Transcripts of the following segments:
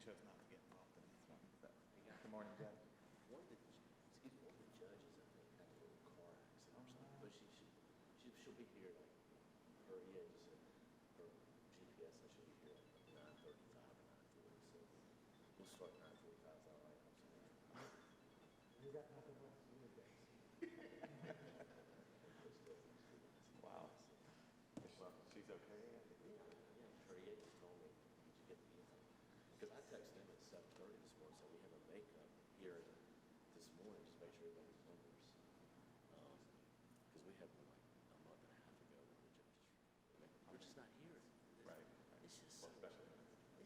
chose not to get involved in this one. So, good morning, Judge. One of the judges, I think, had a little car accident or something, but she'll be here like her GPS says she'll be here like 9:35 or 9:40. So we'll start at 9:45. Is that all right? I'm sorry. You got nothing left to do today. Wow. Well, she's okay. Yeah, Trey just told me, did you get the email? Because I texted him at 7:30 this morning, so we have a makeup here this morning, just make sure everybody's numbers. Because we had one like a month and a half ago when the judges we're just not here. Right. It's just well, especially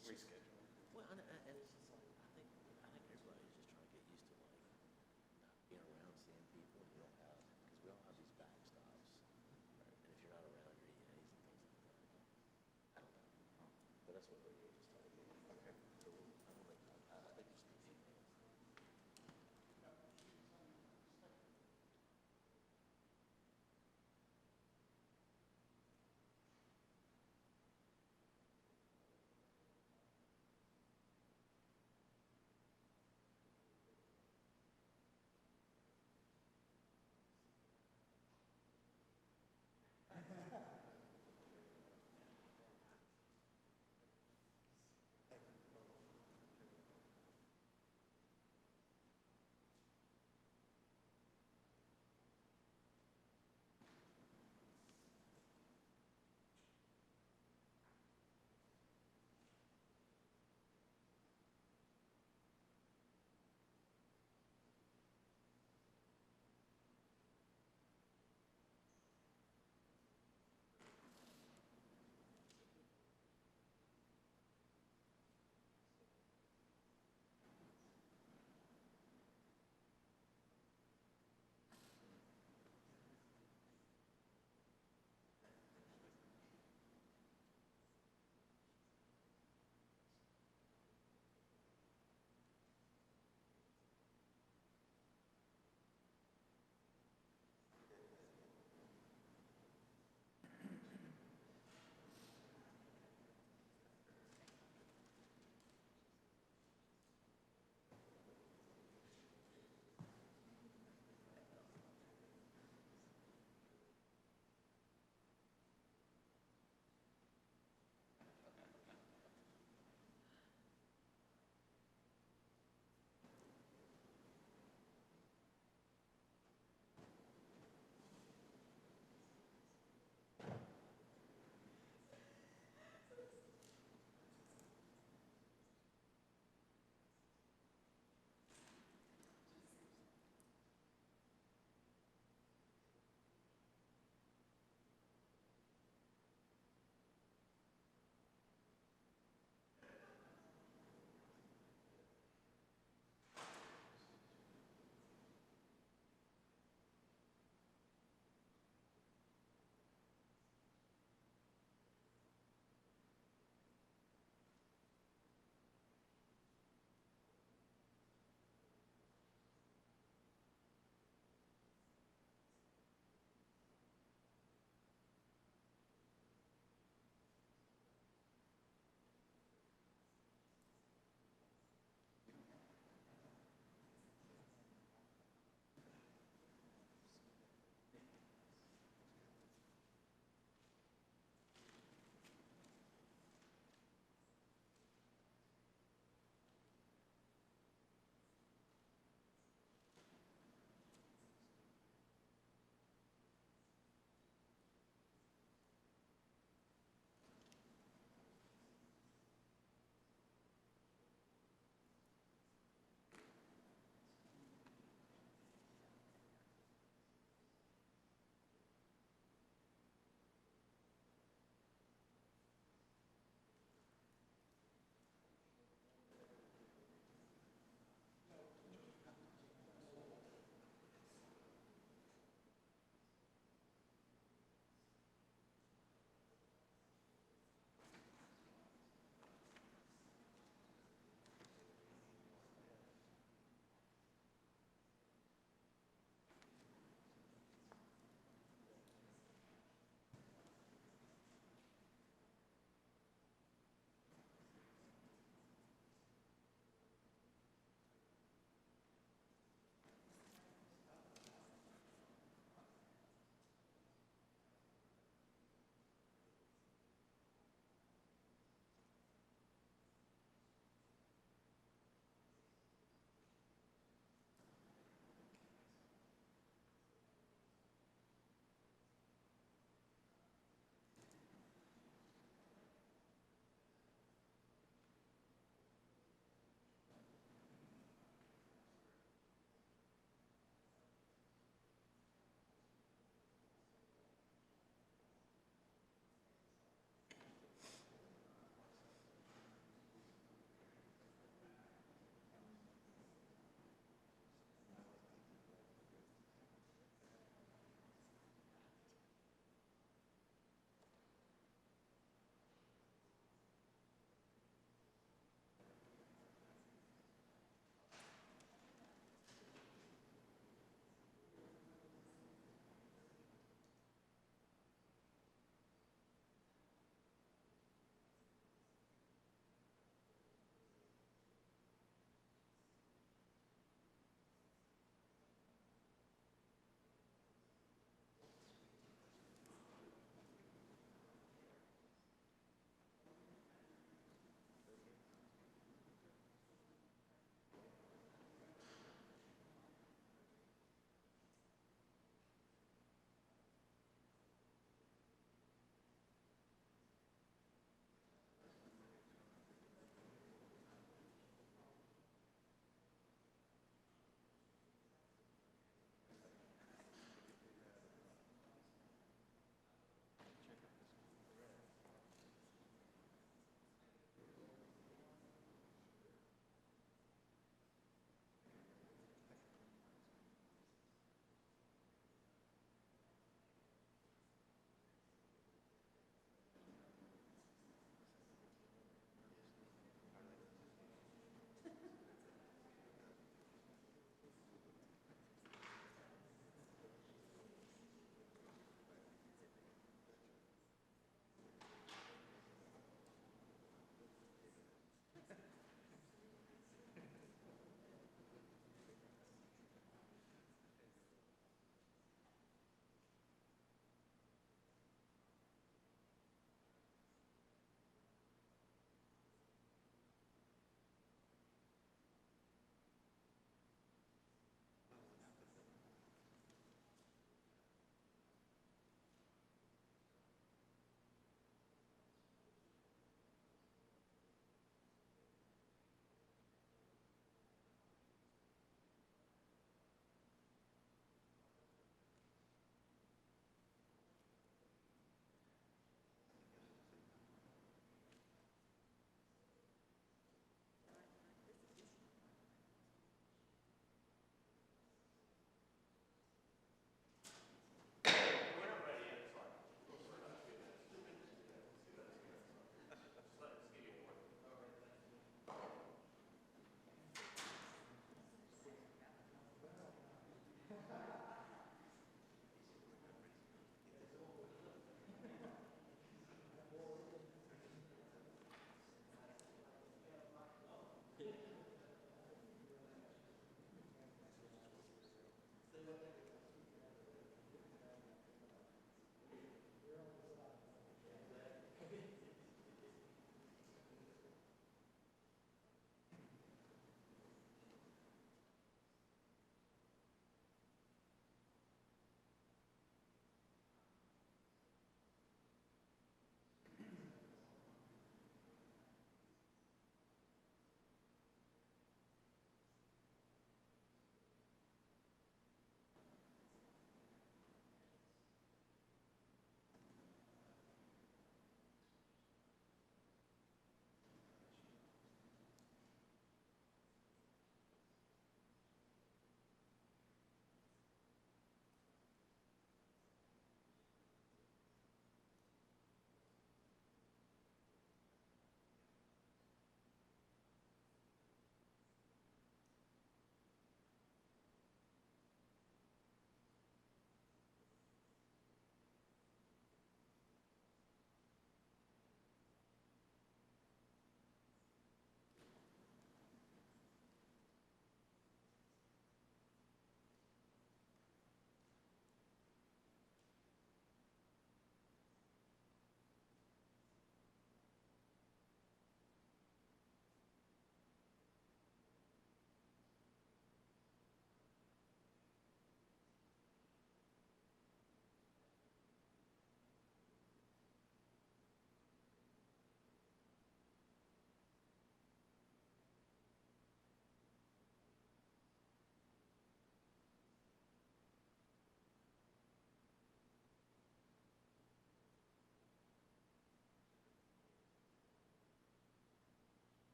reschedule. Well, and it's just like I think everybody's just trying to get used to like not being around, seeing people. We don't have because we all have these backstops, right? And if you're not around your EAs and things like that, I don't know. But that's what the EA just told me. Okay. So I think there's a few things.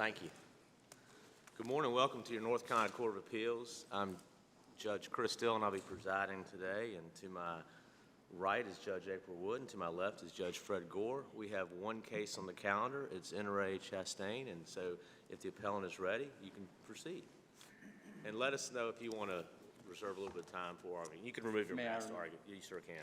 Thank you. Good morning. Welcome to your North Carolina Court of Appeals. I'm Judge Chris Still, and I'll be presiding today. And to my right is Judge April Wood, and to my left is Judge Fred Gore. We have one case on the calendar. It's re-Chastain, and so if the appellant is ready, you can proceed. And let us know if you want to reserve a little bit of time for argument. You can remove your mask to argue. You sure can.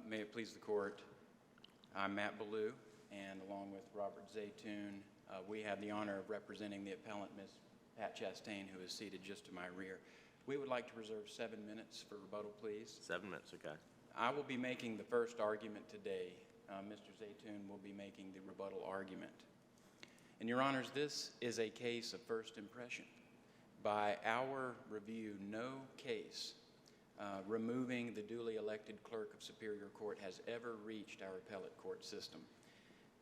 May it please the court, I'm Matt Ballou, and along with Robert Zaytoon, we have the honor of representing the appellant, Ms. Pat Chastain, who is seated just to my rear. We would like to reserve 7 minutes for rebuttal, please. 7 minutes, okay. I will be making the first argument today. Mr. Zaytoon will be making the rebuttal argument. And Your Honors, this is a case of first impression. By our review, no case removing the duly elected clerk of Superior Court has ever reached our appellate court system.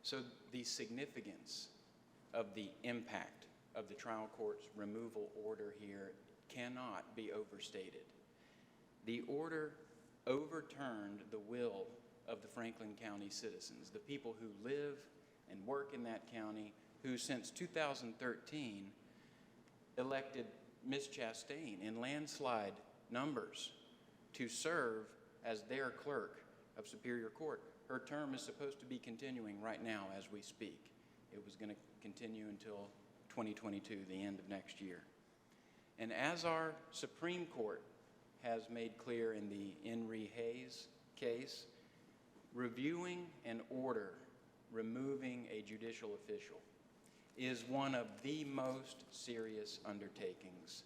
So the significance of the impact of the trial court's removal order here cannot be overstated. The order overturned the will of the Franklin County citizens, the people who live and work in that county, who since 2013 elected Ms. Chastain in landslide numbers to serve as their clerk of Superior Court. Her term is supposed to be continuing right now as we speak. It was going to continue until 2022, the end of next year. And as our Supreme Court has made clear in the Henry Hayes case, reviewing an order removing a judicial official is one of the most serious undertakings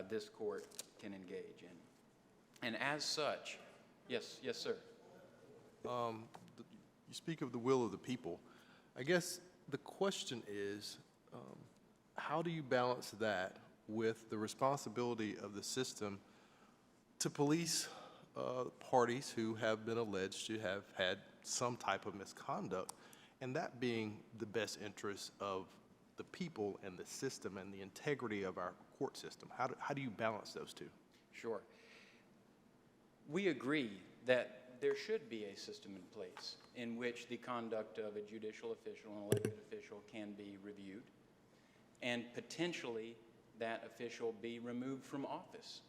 this court can engage in. And as such, yes, sir. You speak of the will of the people. I guess the question is, how do you balance that with the responsibility of the system to police parties who have been alleged to have had some type of misconduct, and that being the best interest of the people and the system and the integrity of our court system? How do you balance those two? Sure. We agree that there should be a system in place in which the conduct of a judicial official, an elected official, can be reviewed, and potentially that official be removed from office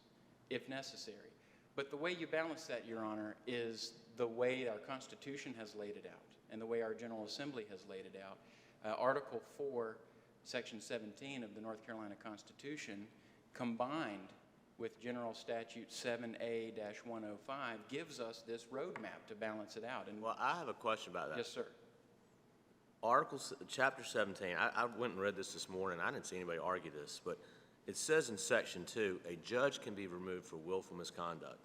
if necessary. But the way you balance that, Your Honor, is the way our Constitution has laid it out and the way our General Assembly has laid it out. Article 4, Section 17 of the North Carolina Constitution, combined with General Statute 7A-105, gives us this roadmap to balance it out. And Well, I have a question about that. yes, sir. Chapter 17, I went and read this morning. I didn't see anybody argue this, but it says in Section 2, a judge can be removed for willful misconduct.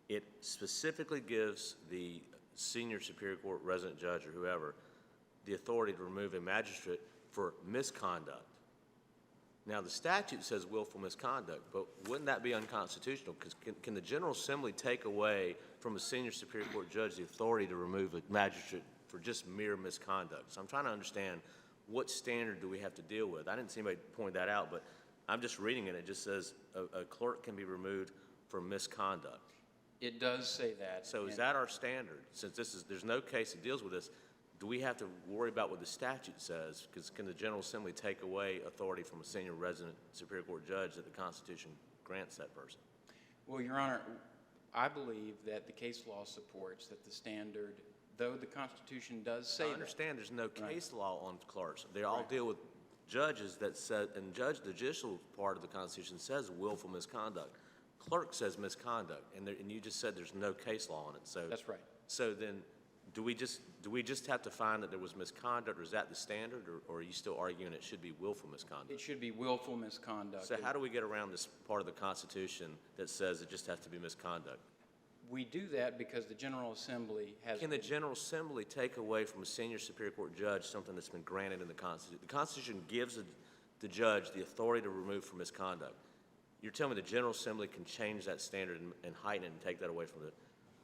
It specifically gives the senior Superior Court resident judge or whoever the authority to remove a magistrate for misconduct. Now, the statute says willful misconduct, but wouldn't that be unconstitutional? Because can the General Assembly take away from a senior Superior Court judge the authority to remove a magistrate for just mere misconduct? So I'm trying to understand what standard do we have to deal with. I didn't see anybody point that out, but I'm just reading it. It just says a clerk can be removed for misconduct. It does say that. So is that our standard? Since there's no case that deals with this, do we have to worry about what the statute says? Because can the General Assembly take away authority from a senior resident Superior Court judge that the Constitution grants that person? Well, Your Honor, I believe that the case law supports that the standard, though the Constitution does say I that. understand there's no case law on clerks. They all deal with judges that said, and the judicial part of the Constitution says willful misconduct. Clerk says misconduct, and you just said there's no case law on it. So That's right. So then, do we just have to find that there was misconduct, or is that the standard, or are you still arguing it should be willful misconduct? It should be willful misconduct. So how do we get around this part of the Constitution that says it just has to be misconduct? We do that because the General Assembly has... Can the General Assembly take away from a senior Superior Court judge something that's been granted in the Constitution? The Constitution gives the judge the authority to remove for misconduct. You're telling me the General Assembly can change that standard and heighten it and take that away from it?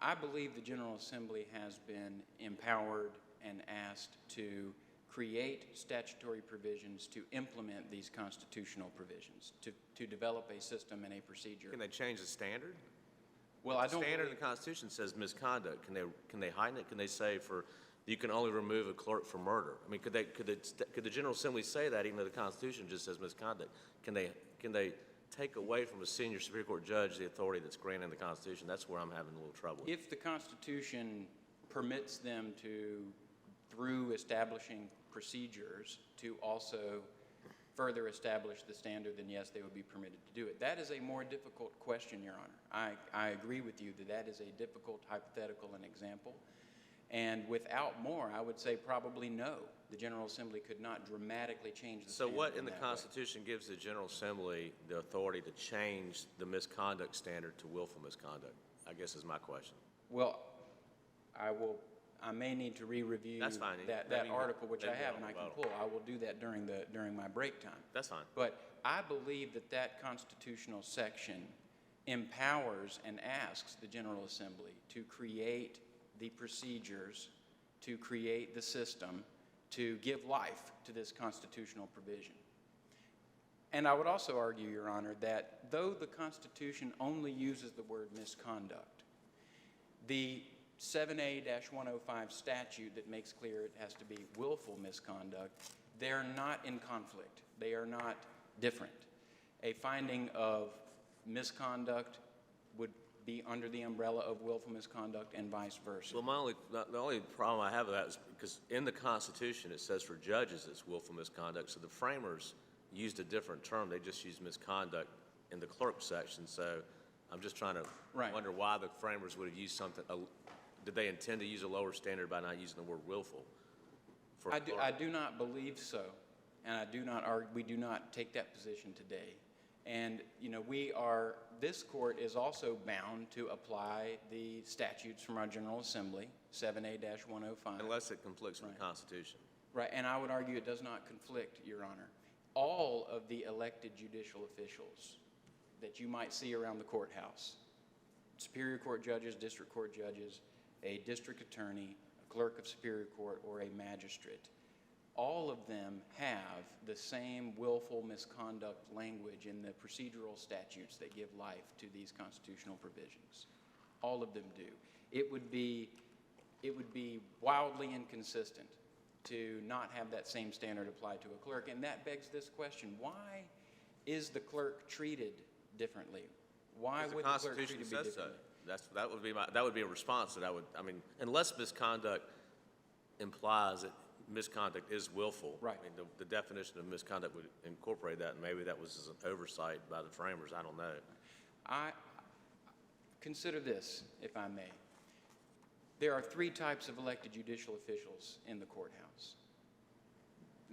I believe the General Assembly has been empowered and asked to create statutory provisions to implement these constitutional provisions, to develop a system and a procedure. Can they change the standard? Well, I don't Standard in believe- the Constitution says misconduct. Can they heighten it? Can they say you can only remove a clerk for murder? I mean, could the General Assembly say that even though the Constitution just says misconduct? Can they take away from a senior Superior Court judge the authority that's granted in the Constitution? That's where I'm having a little trouble. If the Constitution permits them to, through establishing procedures, to also further establish the standard, then yes, they would be permitted to do it. That is a more difficult question, Your Honor. I agree with you that that is a difficult hypothetical and example. And without more, I would say probably no. The General Assembly could not dramatically change the So standard. what in the that way. Constitution gives the General Assembly the authority to change the misconduct standard to willful misconduct, I guess is my question. Well, I may need to re-review That's fine. that Maybe article, which I maybe have on and I can rebuttal. pull. I will do that during my break time. That's fine. But I believe that that constitutional section empowers and asks the General Assembly to create the procedures, to create the system, to give life to this constitutional provision. And I would also argue, Your Honor, that though the Constitution only uses the word misconduct, the 7A-105 statute that makes clear it has to be willful misconduct, they're not in conflict. They are not different. A finding of misconduct would be under the umbrella of willful misconduct and vice versa. Well, the only problem I have with that is because in the Constitution it says for judges it's willful misconduct, so the framers used a different term. They just used misconduct in the clerk section, so I'm just trying to wonder why the framers would have used something. Did they intend to use a lower standard by not using the word willful? I do not believe so, and we do not take that position today. And, you know, this court is also bound to apply the statutes from our General Assembly, 7A-105. Unless it conflicts with the Constitution. Right, and I would argue it does not conflict, Your Honor. All of the elected judicial officials that you might see around the courthouse, Superior Court judges, district court judges, a district attorney, a clerk of Superior Court, or a magistrate, all of them have the same willful misconduct language in the procedural statutes that give life to these constitutional provisions. All of them do. It would be wildly inconsistent to not have that same standard applied to a clerk, and that begs this question: why is the clerk treated differently? Why would the clerk treated be says so. differently? That would be a response that I mean, unless misconduct implies that misconduct is willful. Right. I mean, the definition of misconduct would incorporate that, and maybe that was an oversight by the framers. I don't know. I consider this, if I may. There are three types of elected judicial officials in the courthouse.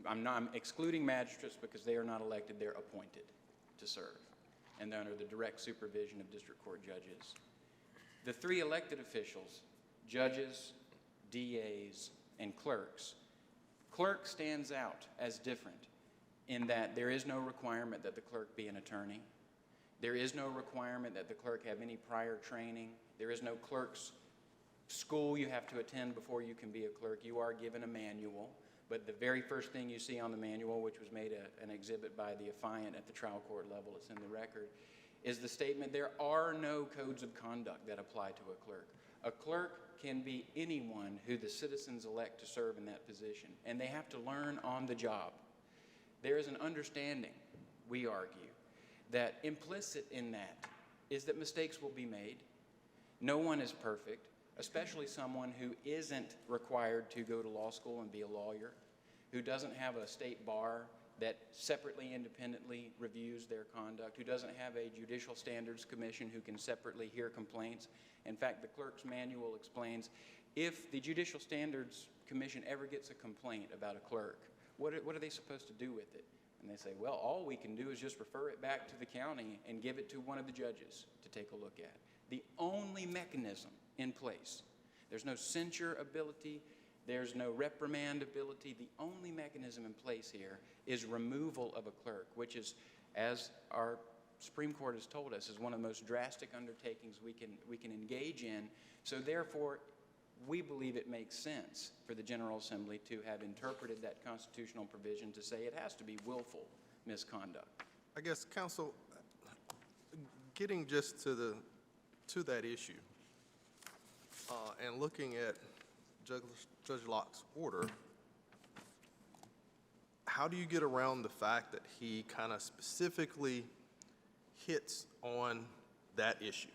I'm excluding magistrates because they are not elected, they're appointed to serve, and they're under the direct supervision of district court judges. The three elected officials, judges, DAs, and clerks, clerk stands out as different in that there is no requirement that the clerk be an attorney. There is no requirement that the clerk have any prior training. There is no clerk's school you have to attend before you can be a clerk. You are given a manual, but the very first thing you see on the manual, which was made an exhibit by the affiant at the trial court level, it's in the record, is the statement, there are no codes of conduct that apply to a clerk. A clerk can be anyone who the citizens elect to serve in that position, and they have to learn on the job. There is an understanding, we argue, that implicit in that is that mistakes will be made. No one is perfect, especially someone who isn't required to go to law school and be a lawyer, who doesn't have a state bar that separately, independently reviews their conduct, who doesn't have a judicial standards commission who can separately hear complaints. In fact, the clerk's manual explains if the Judicial Standards Commission ever gets a complaint about a clerk, what are they supposed to do with it? And they say, well, all we can do is just refer it back to the county and give it to one of the judges to take a look at. The only mechanism in place, there's no censure ability, there's no reprimand ability. The only mechanism in place here is removal of a clerk, which is, as our Supreme Court has told us, is one of the most drastic undertakings we can engage in. So therefore, we believe it makes sense for the General Assembly to have interpreted that constitutional provision to say it has to be willful misconduct. I guess, counsel, getting just to to that issue, and looking at Judge Locke's order, how do you get around the fact that he kind of specifically hits on that issue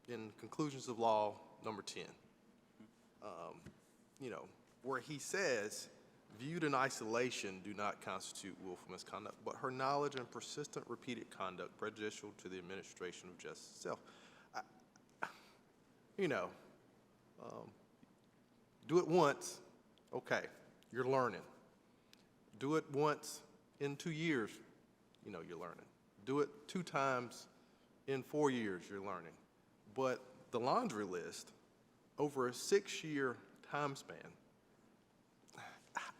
in Conclusions of Law number 10? You know, where he says, viewed in isolation do not constitute willful misconduct, but her knowledge and persistent repeated conduct prejudicial to the administration of justice itself. You know, do it once, okay, you're learning. Do it once in 2 years, you know, you're learning. Do it 2 times in 4 years, you're learning. But the laundry list, over a 6-year time span,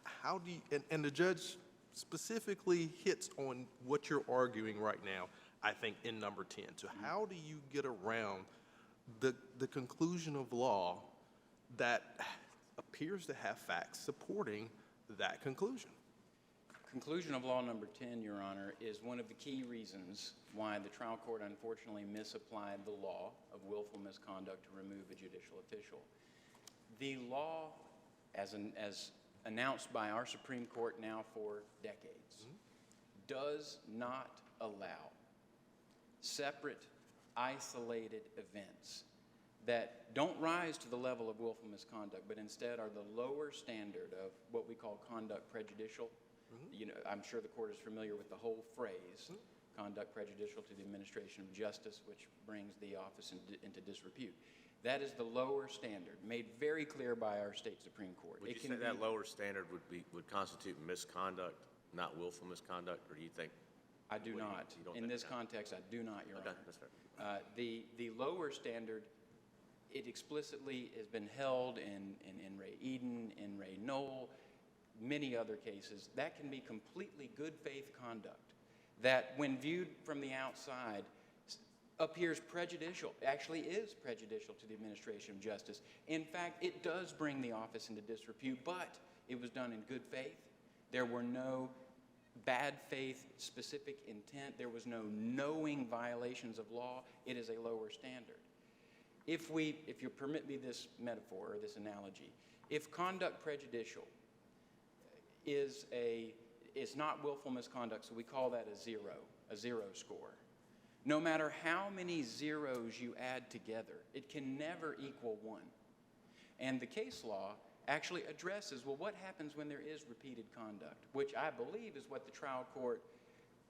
how do you, and the judge specifically hits on what you're arguing right now, I think, in number 10. So how do you get around the conclusion of law that appears to have facts supporting that conclusion? Conclusion of law number 10, Your Honor, is one of the key reasons why the trial court unfortunately misapplied the law of willful misconduct to remove a judicial official. The law, as announced by our Supreme Court now for decades, does not allow separate, isolated events that don't rise to the level of willful misconduct, but instead are the lower standard of what we call conduct prejudicial. You know, I'm sure the court is familiar with the whole phrase, conduct prejudicial to the administration of justice, which brings the office into disrepute. That is the lower standard, made very clear by our state Supreme Court. Would you say that lower standard would constitute misconduct, not willful misconduct, or do you think? I do not. In this context, I do not, Your Honor. That's fair. The lower standard, it explicitly has been held in Ray Eden, in Ray Noel, many other cases. That can be completely good faith conduct that, when viewed from the outside, appears prejudicial, actually is prejudicial to the administration of justice. In fact, it does bring the office into disrepute, but it was done in good faith. There were no bad faith, specific intent. There was no knowing violations of law. It is a lower standard. If you permit me this metaphor or this analogy, if conduct prejudicial is not willful misconduct, so we call that a zero score. No matter how many zeros you add together, it can never equal 1. And the case law actually addresses, well, what happens when there is repeated conduct, which I believe is what the trial court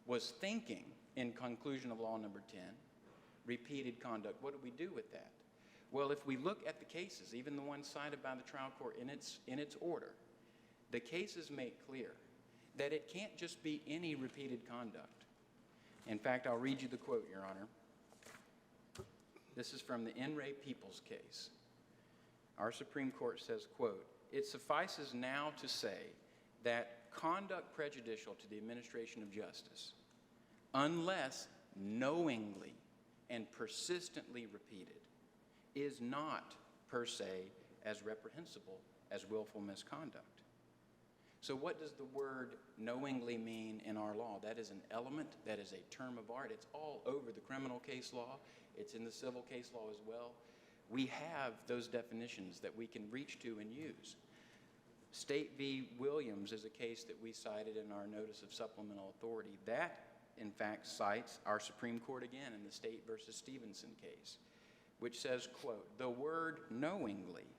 was thinking in conclusion of law number 10, repeated conduct. What do we do with that? Well, if we look at the cases, even the ones cited by the trial court in its order, the cases make clear that it can't just be any repeated conduct. In fact, I'll read you the quote, Your Honor. This is from the N. Ray Peoples case. Our Supreme Court says, quote, "It suffices now to say that conduct prejudicial to the administration of justice, unless knowingly and persistently repeated, is not per se as reprehensible as willful misconduct." So what does the word knowingly mean in our law? That is an element, that is a term of art. It's all over the criminal case law. It's in the civil case law as well. We have those definitions that we can reach to and use. State v. Williams is a case that we cited in our notice of supplemental authority. That, in fact, cites our Supreme Court again in the State versus Stevenson case, which says, quote, "The word knowingly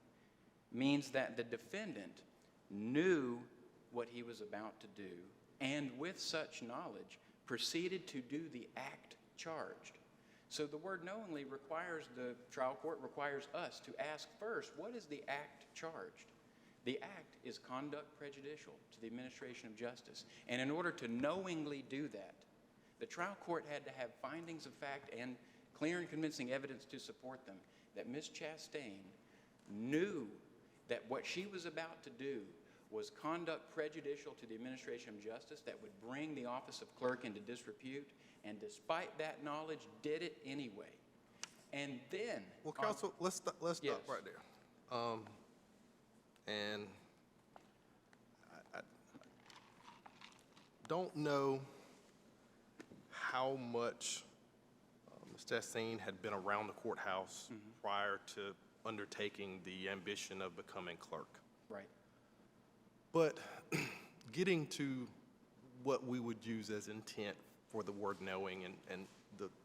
means that the defendant knew what he was about to do, and with such knowledge proceeded to do the act charged." So the word knowingly requires, the trial court requires us to ask first, what is the act charged? The act is conduct prejudicial to the administration of justice. And in order to knowingly do that, the trial court had to have findings of fact and clear and convincing evidence to support them, that Ms. Chastain knew that what she was about to do was conduct prejudicial to the administration of justice that would bring the office of clerk into disrepute, and despite that knowledge, did it anyway. And then... Well, counsel, let's stop Yes. right there. And I don't know how much Ms. Chastain had been around the courthouse prior to undertaking the ambition of becoming clerk. Right. But getting to what we would use as intent for the word knowing and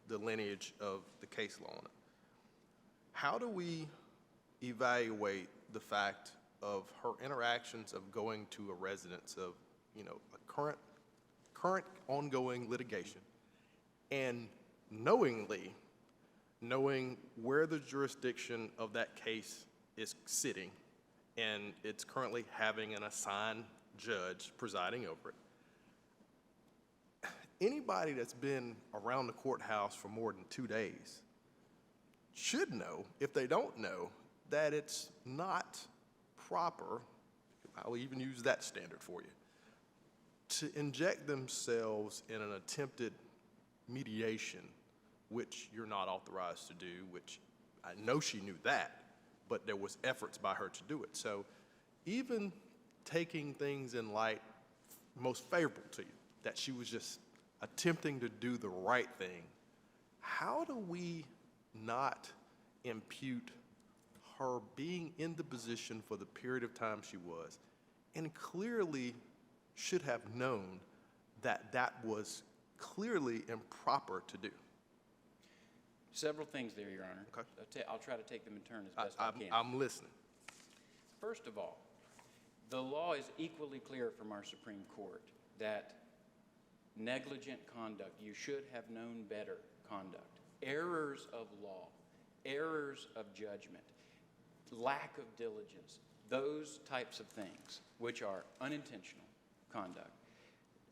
the lineage of the case law on it, how do we evaluate the fact of her interactions of going to a residence of, a current ongoing litigation and knowing where the jurisdiction of that case is sitting and it's currently having an assigned judge presiding over it? Anybody that's been around the courthouse for more than 2 days should know, if they don't know, that it's not proper, I'll even use that standard for you, to inject themselves in an attempted mediation, which you're not authorized to do, which I know she knew that, but there was efforts by her to do it. So even taking things in light most favorable to you, that she was just attempting to do the right thing, how do we not impute her being in the position for the period of time she was, and clearly should have known that that was clearly improper to do? Several things there, Your Honor. Okay. I'll try to take them in turn as best I can. I'm listening. First of all, the law is equally clear from our Supreme Court that negligent conduct, you should have known better conduct, errors of law, errors of judgment, lack of diligence, those types of things, which are unintentional conduct,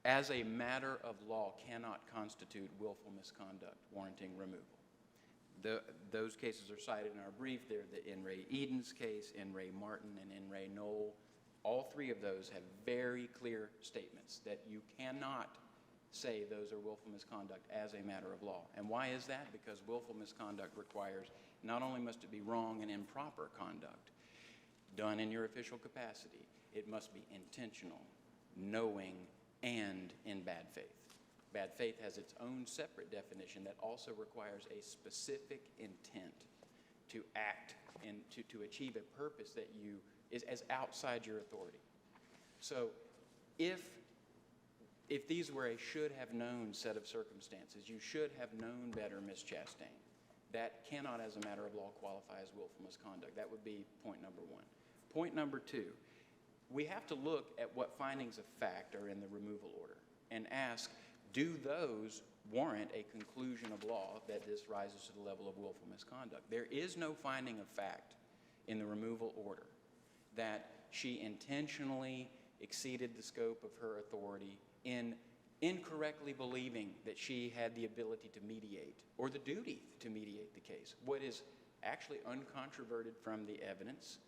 as a matter of law cannot constitute willful misconduct warranting removal. Those cases are cited in our brief. They're the N. Ray Eden's case, N. Ray Martin, and N. Ray Noel. All three of those have very clear statements that you cannot say those are willful misconduct as a matter of law. And why is that? Because willful misconduct requires not only must it be wrong and improper conduct done in your official capacity, it must be intentional, knowing, and in bad faith. Bad faith has its own separate definition that also requires a specific intent to act and to achieve a purpose that is as outside your authority. So if these were a should have known set of circumstances, you should have known better, Ms. Chastain, that cannot as a matter of law qualify as willful misconduct. That would be point number one. Point number two, we have to look at what findings of fact are in the removal order and ask, do those warrant a conclusion of law that this rises to the level of willful misconduct? There is no finding of fact in the removal order that she intentionally exceeded the scope of her authority in incorrectly believing that she had the ability to mediate or the duty to mediate the case. What is actually uncontroverted from the evidence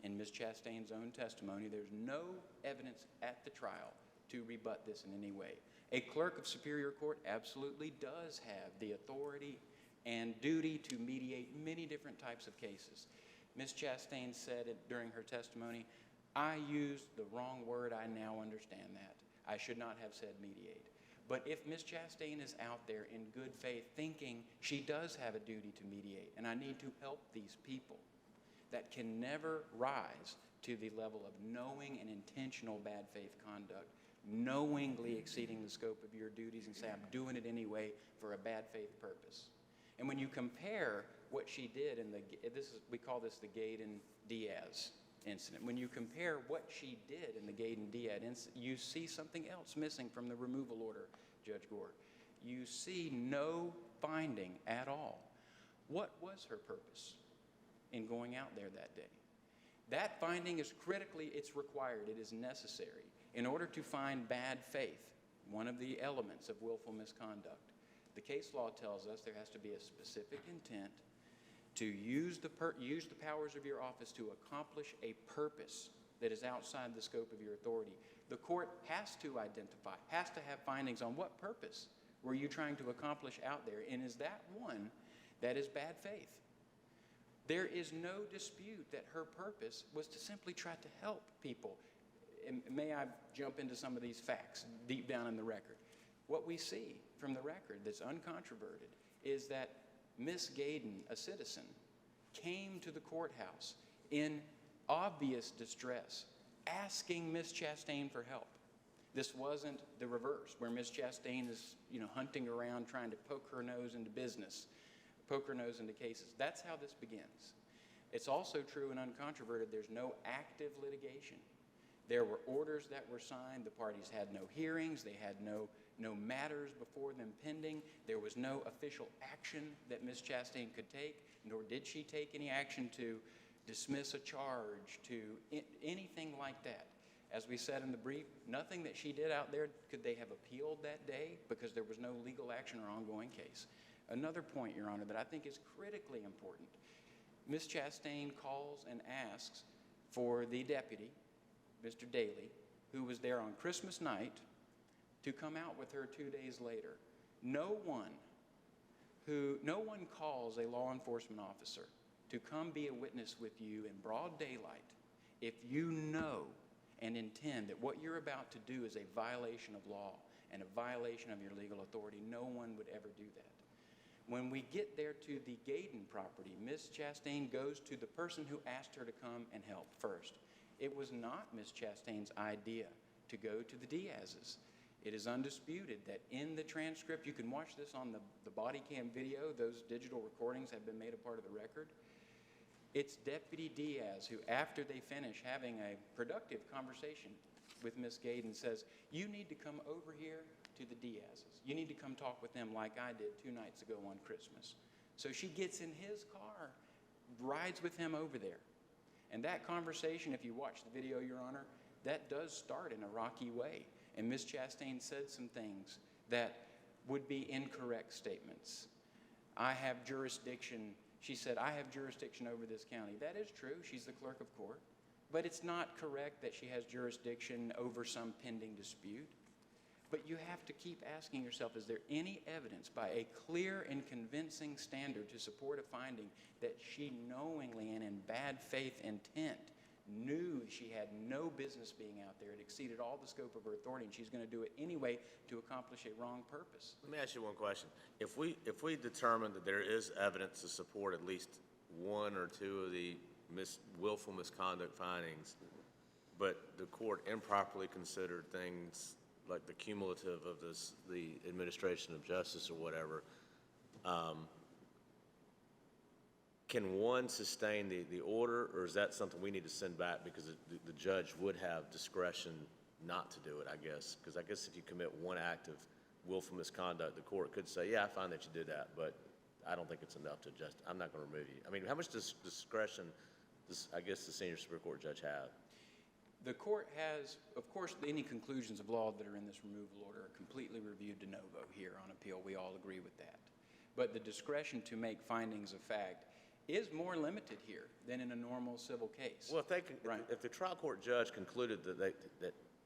in Ms. Chastain's own testimony, there's no evidence at the trial to rebut this in any way. A clerk of superior court absolutely does have the authority and duty to mediate many different types of cases. Ms. Chastain said it during her testimony, I used the wrong word, I now understand that. I should not have said mediate. But if Ms. Chastain is out there in good faith thinking she does have a duty to mediate and I need to help these people, that can never rise to the level of knowing and intentional bad faith conduct, knowingly exceeding the scope of your duties and say, I'm doing it anyway for a bad faith purpose. And when you compare what she did in we call this the Gaydon-Diaz incident. When you compare what she did in the Gaydon-Diaz incident, you see something else missing from the removal order, Judge Gore. You see no finding at all. What was her purpose in going out there that day? That finding is it's required, it is necessary. In order to find bad faith, one of the elements of willful misconduct, the case law tells us there has to be a specific intent to use the powers of your office to accomplish a purpose that is outside the scope of your authority. The court has to identify, has to have findings on what purpose were you trying to accomplish out there, and is that one that is bad faith? There is no dispute that her purpose was to simply try to help people. And may I jump into some of these facts deep down in the record? What we see from the record that's uncontroverted is that Miss Gaydon, a citizen, came to the courthouse in obvious distress, asking Miss Chastain for help. This wasn't the reverse, where Miss Chastain is, hunting around trying to poke her nose into business, poke her nose into cases. That's how this begins. It's also true and uncontroverted, there's no active litigation. There were orders that were signed. The parties had no hearings. They had no matters before them pending. There was no official action that Ms. Chastain could take, nor did she take any action to dismiss a charge, to anything like that. As we said in the brief, nothing that she did out there could they have appealed that day because there was no legal action or ongoing case. Another point, Your Honor, that I think is critically important. Ms. Chastain calls and asks for the deputy, Mr. Daly, who was there on Christmas night, to come out with her 2 days later. No one calls a law enforcement officer to come be a witness with you in broad daylight if you know and intend that what you're about to do is a violation of law and a violation of your legal authority. No one would ever do that. When we get there to the Gaydon property, Ms. Chastain goes to the person who asked her to come and help first. It was not Ms. Chastain's idea to go to the Diaz's. It is undisputed that in the transcript, you can watch this on the body cam video, those digital recordings have been made a part of the record. It's Deputy Diaz who, after they finish having a productive conversation with Ms. Gaydon, says, you need to come over here to the Diaz's. You need to come talk with them like I did 2 nights ago on Christmas. So she gets in his car, rides with him over there. And that conversation, if you watch the video, Your Honor, that does start in a rocky way. And Ms. Chastain said some things that would be incorrect statements. I have jurisdiction. She said, I have jurisdiction over this county. That is true. She's the clerk of court. But it's not correct that she has jurisdiction over some pending dispute. But you have to keep asking yourself, is there any evidence by a clear and convincing standard to support a finding that she knowingly and in bad faith intent knew she had no business being out there? It exceeded all the scope of her authority, and she's going to do it anyway to accomplish a wrong purpose. Let me ask you one question. If we determine that there is evidence to support at least 1 or 2 of the willful misconduct findings, but the court improperly considered things like the cumulative of the administration of justice or whatever, can one sustain the order, or is that something we need to send back because the judge would have discretion not to do it, I guess? Because I guess if you commit one act of willful misconduct, the court could say, yeah, I find that you did that, but I don't think it's enough to just, I'm not going to remove you. I mean, how much discretion does, I guess, the senior Supreme Court judge have? The court has, of course, any conclusions of law that are in this removal order are completely reviewed de novo here on appeal. We all agree with that. But the discretion to make findings of fact is more limited here than in a normal civil case. Well, if the trial court judge concluded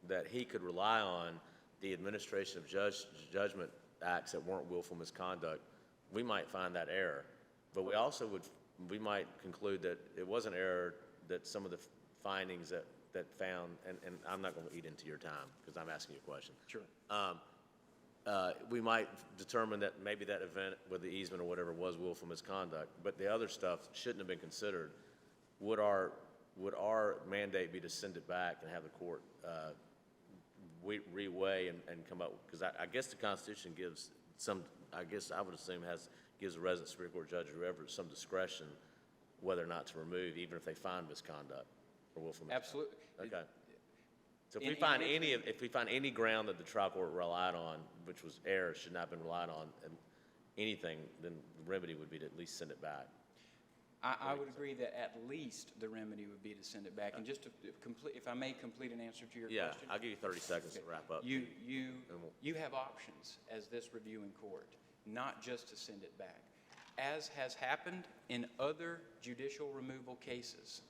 that he could rely on the administration of judgment acts that weren't willful misconduct, we might find that error. But we might conclude that it was an error that some of the findings that found, and I'm not going to eat into your time because I'm asking you a question. Sure. We might determine that maybe that event with the easement or whatever was willful misconduct, but the other stuff shouldn't have been considered. Would our mandate be to send it back and have the court reweigh and come up? Because I guess the Constitution gives some, I guess I would assume gives the resident Supreme Court judge or whoever some discretion whether or not to remove, even if they find misconduct or willful misconduct. Absolutely. Okay. So if we find any ground that the trial court relied on, which was error, should not have been relied on, and anything, then the remedy would be to at least send it back. I would agree that at least the remedy would be to send it back. And just to complete, if I may complete an answer to your question. Yeah, I'll give you 30 seconds to wrap up. You have options as this reviewing court, not just to send it back. As has happened in other judicial removal cases,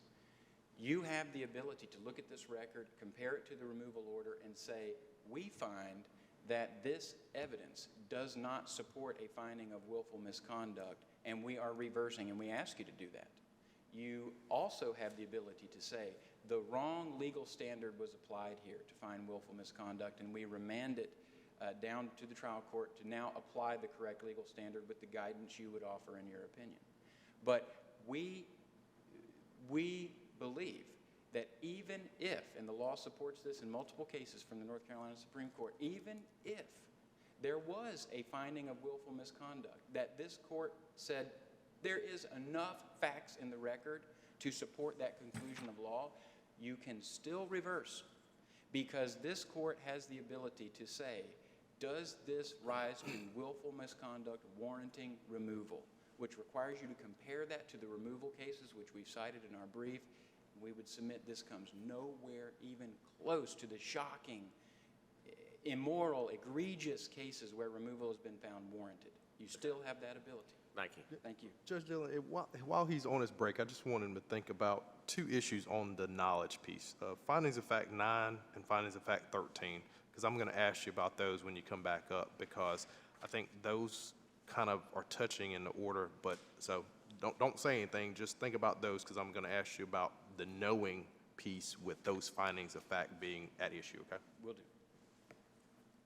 you have the ability to look at this record, compare it to the removal order, and say, we find that this evidence does not support a finding of willful misconduct, and we are reversing, and we ask you to do that. You also have the ability to say, the wrong legal standard was applied here to find willful misconduct, and we remand it down to the trial court to now apply the correct legal standard with the guidance you would offer in your opinion. But we believe that even if, and the law supports this in multiple cases from the North Carolina Supreme Court, even if there was a finding of willful misconduct, that this court said there is enough facts in the record to support that conclusion of law, you can still reverse, because this court has the ability to say, does this rise to willful misconduct warranting removal, which requires you to compare that to the removal cases which we've cited in our brief. We would submit this comes nowhere even close to the shocking, immoral, egregious cases where removal has been found warranted. You still have that ability. Thank you. Thank you. Judge Dillon, while he's on his break, I just want him to think about two issues on the knowledge piece. Findings of fact 9 and findings of fact 13, because I'm going to ask you about those when you come back up, because I think those kind of are touching in the order, but so don't say anything, just think about those, because I'm going to ask you about the knowing piece with those findings of fact being at issue, okay? Will do.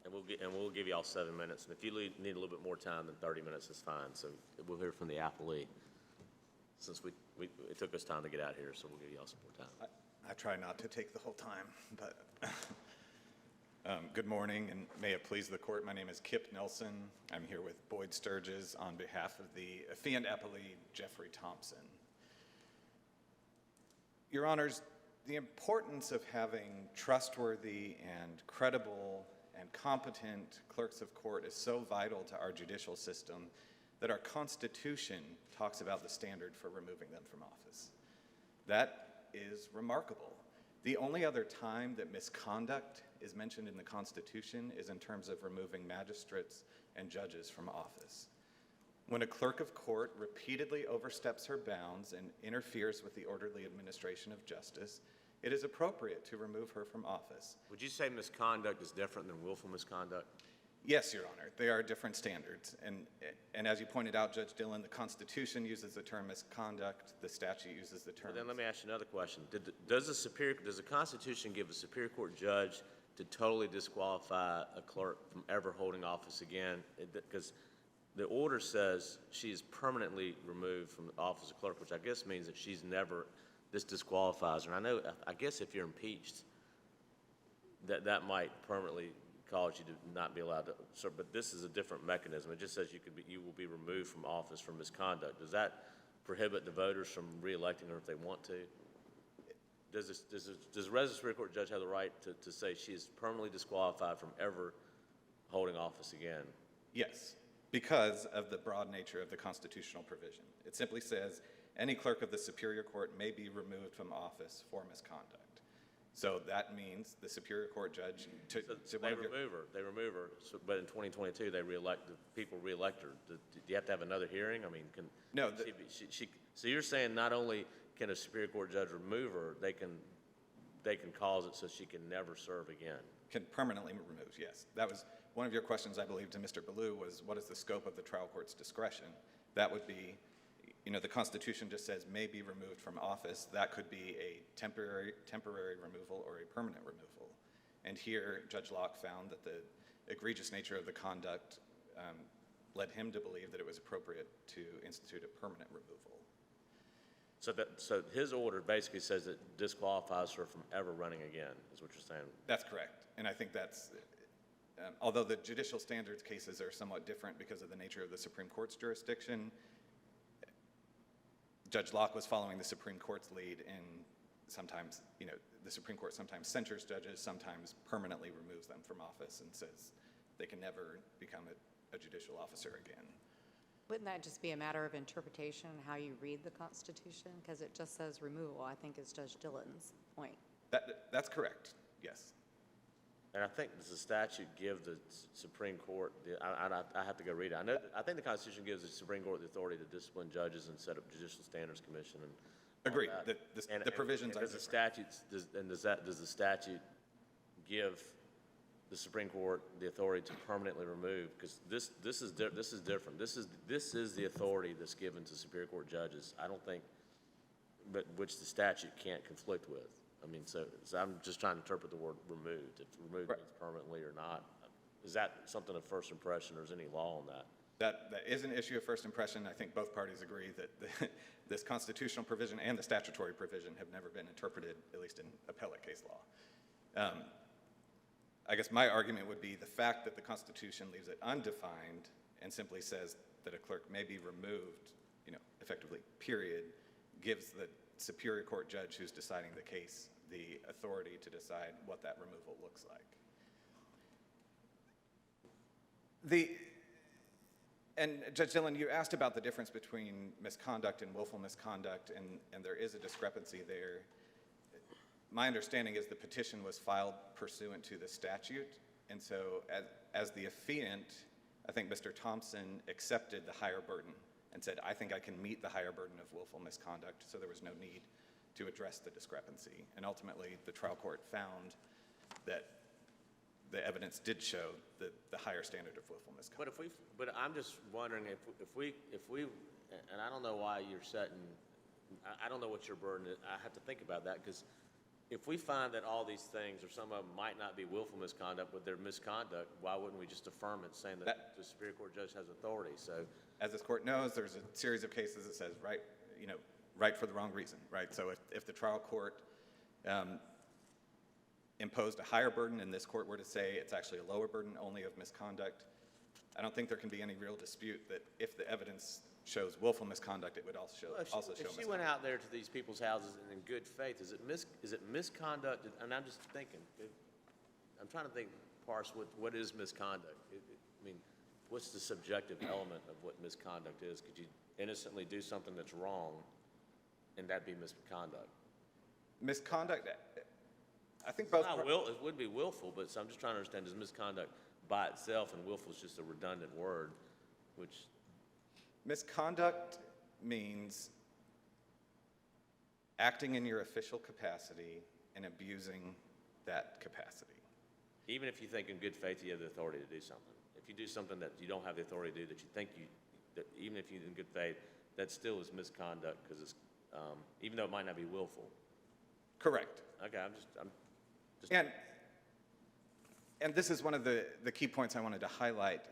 And we'll give you all 7 minutes. And if you need a little bit more time than 30 minutes, it's fine. So we'll hear from the appellee, since it took us time to get out here, so we'll give you all some more time. I try not to take the whole time, but good morning, and may it please the court. My name is Kip Nelson. I'm here with Boyd Sturges on behalf of the affiant appellee, Jeffrey Thompson. Your Honors, the importance of having trustworthy and credible and competent clerks of court is so vital to our judicial system that our Constitution talks about the standard for removing them from office. That is remarkable. The only other time that misconduct is mentioned in the Constitution is in terms of removing magistrates and judges from office. When a clerk of court repeatedly oversteps her bounds and interferes with the orderly administration of justice, it is appropriate to remove her from office. Would you say misconduct is different than willful misconduct? Yes, Your Honor. They are different standards. And as you pointed out, Judge Dillon, the Constitution uses the term misconduct. The statute uses the term. Well, then let me ask you another question. Does the Constitution give a Superior Court judge to totally disqualify a clerk from ever holding office again? Because the order says she is permanently removed from the office of clerk, which I guess means that she's never, this disqualifies her. And I guess if you're impeached, that might permanently cause you to not be allowed to serve, but this is a different mechanism. It just says you will be removed from office for misconduct. Does that prohibit the voters from re-electing her if they want to? Does the resident Superior Court judge have the right to say she is permanently disqualified from ever holding office again? Yes, because of the broad nature of the constitutional provision. It simply says any clerk of the Superior Court may be removed from office for misconduct. So that means the Superior Court judge They remove her, but in 2022 people re-elect her. Do you have to have another hearing? I mean, No. So you're saying not only can a Superior Court judge remove her, they can cause it so she can never serve again? Can permanently remove, yes. That was one of your questions, I believe, to Mr. Ballou, was what is the scope of the trial court's discretion? That would be, the Constitution just says may be removed from office. That could be a temporary removal or a permanent removal. And here, Judge Locke found that the egregious nature of the conduct led him to believe that it was appropriate to institute a permanent removal. So his order basically says it disqualifies her from ever running again, is what you're saying? That's correct. And I think that's, although the judicial standards cases are somewhat different because of the nature of the Supreme Court's jurisdiction, Judge Locke was following the Supreme Court's lead, and sometimes, the Supreme Court sometimes censures judges, sometimes permanently removes them from office and says they can never become a judicial officer again. Wouldn't that just be a matter of interpretation, how you read the Constitution? Because it just says removal, I think is Judge Dillon's point. That's correct, yes. And I think, does the statute give the Supreme Court, I have to go read it. I think the Constitution gives the Supreme Court the authority to discipline judges and set up Judicial Standards Commission and Agreed. And The provisions are does the statute give the Supreme Court the authority to permanently remove? Because this is different. This is the authority that's given to Superior Court judges. I don't think, but which the statute can't conflict with. I mean, so I'm just trying to interpret the word removed. If removed means permanently or not. Is that something of first impression, or is any law on that? That is an issue of first impression. I think both parties agree that this constitutional provision and the statutory provision have never been interpreted, at least in appellate case law. I guess my argument would be the fact that the Constitution leaves it undefined and simply says that a clerk may be removed, effectively, period, gives the Superior Court judge who's deciding the case the authority to decide what that removal looks like. And Judge Dillon, you asked about the difference between misconduct and willful misconduct, and there is a discrepancy there. My understanding is the petition was filed pursuant to the statute, and so as the affiant, I think Mr. Thompson accepted the higher burden and said, I think I can meet the higher burden of willful misconduct, so there was no need to address the discrepancy. And ultimately, the trial court found that the evidence did show the higher standard of willful misconduct. But I'm just wondering if we, and I don't know why you're setting, I don't know what your burden is. I have to think about that, because if we find that all these things, or some of them might not be willful misconduct, but they're misconduct, why wouldn't we just affirm it, saying that the Superior Court judge has authority? So, as this court knows, there's a series of cases that says right for the wrong reason, right? So if the trial court imposed a higher burden and this court were to say it's actually a lower burden only of misconduct, I don't think there can be any real dispute that if the evidence shows willful misconduct, it would also show misconduct. If she went out there to these people's houses in good faith, is it misconduct? And I'm just thinking, I'm trying to parse what is misconduct. I mean, what's the subjective element of what misconduct is? Could you innocently do something that's wrong, and that'd be misconduct? Misconduct, I think both. It would be willful, but so I'm just trying to understand: is misconduct by itself, and willful is just a redundant word, which. Misconduct means acting in your official capacity and abusing that capacity. Even if you think in good faith you have the authority to do something. If you do something that you don't have the authority to do, that you think that even if you in good faith, that still is misconduct, because it's, even though it might not be willful. Correct. Okay, I'm just. And this is one of the key points I wanted to highlight.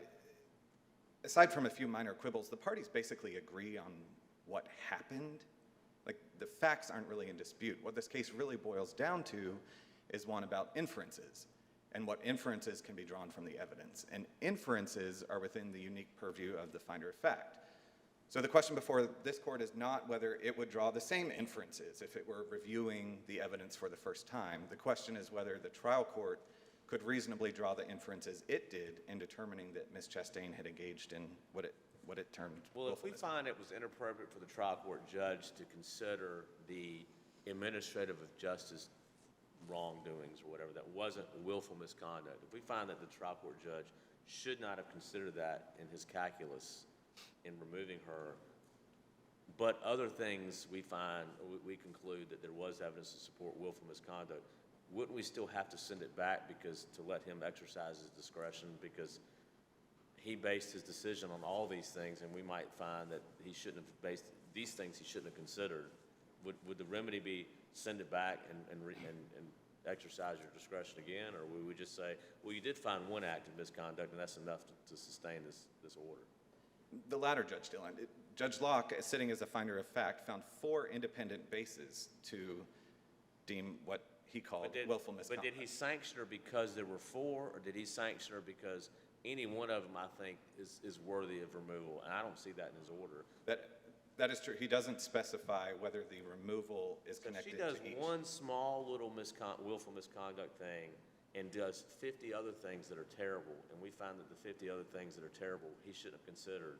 Aside from a few minor quibbles, the parties basically agree on what happened. Like, the facts aren't really in dispute. What this case really boils down to is one about inferences, and what inferences can be drawn from the evidence. And inferences are within the unique purview of the finder of fact. So the question before this court is not whether it would draw the same inferences if it were reviewing the evidence for the first time. The question is whether the trial court could reasonably draw the inferences it did in determining that Ms. Chastain had engaged in what it termed. Well, if we find it was inappropriate for the trial court judge to consider the administrative justice wrongdoings or whatever, that wasn't willful misconduct, if we find that the trial court judge should not have considered that in his calculus in removing her, but other things we conclude that there was evidence to support willful misconduct, wouldn't we still have to send it back to let him exercise his discretion, because he based his decision on all these things, and we might find that he shouldn't have based these things he shouldn't have considered? Would the remedy be send it back and exercise your discretion again, or would we just say, well, you did find one act of misconduct, and that's enough to sustain this order? The latter, Judge Dillon. Judge Locke, sitting as a finder of fact, found 4 independent bases to deem what he called willful misconduct. But did he sanction her because there were 4, or did he sanction her because any one of them, I think, is worthy of removal? And I don't see that in his order. That is true. He doesn't specify whether the removal is connected to each. She does one small little willful misconduct thing and does 50 other things that are terrible, and we find that the 50 other things that are terrible he shouldn't have considered.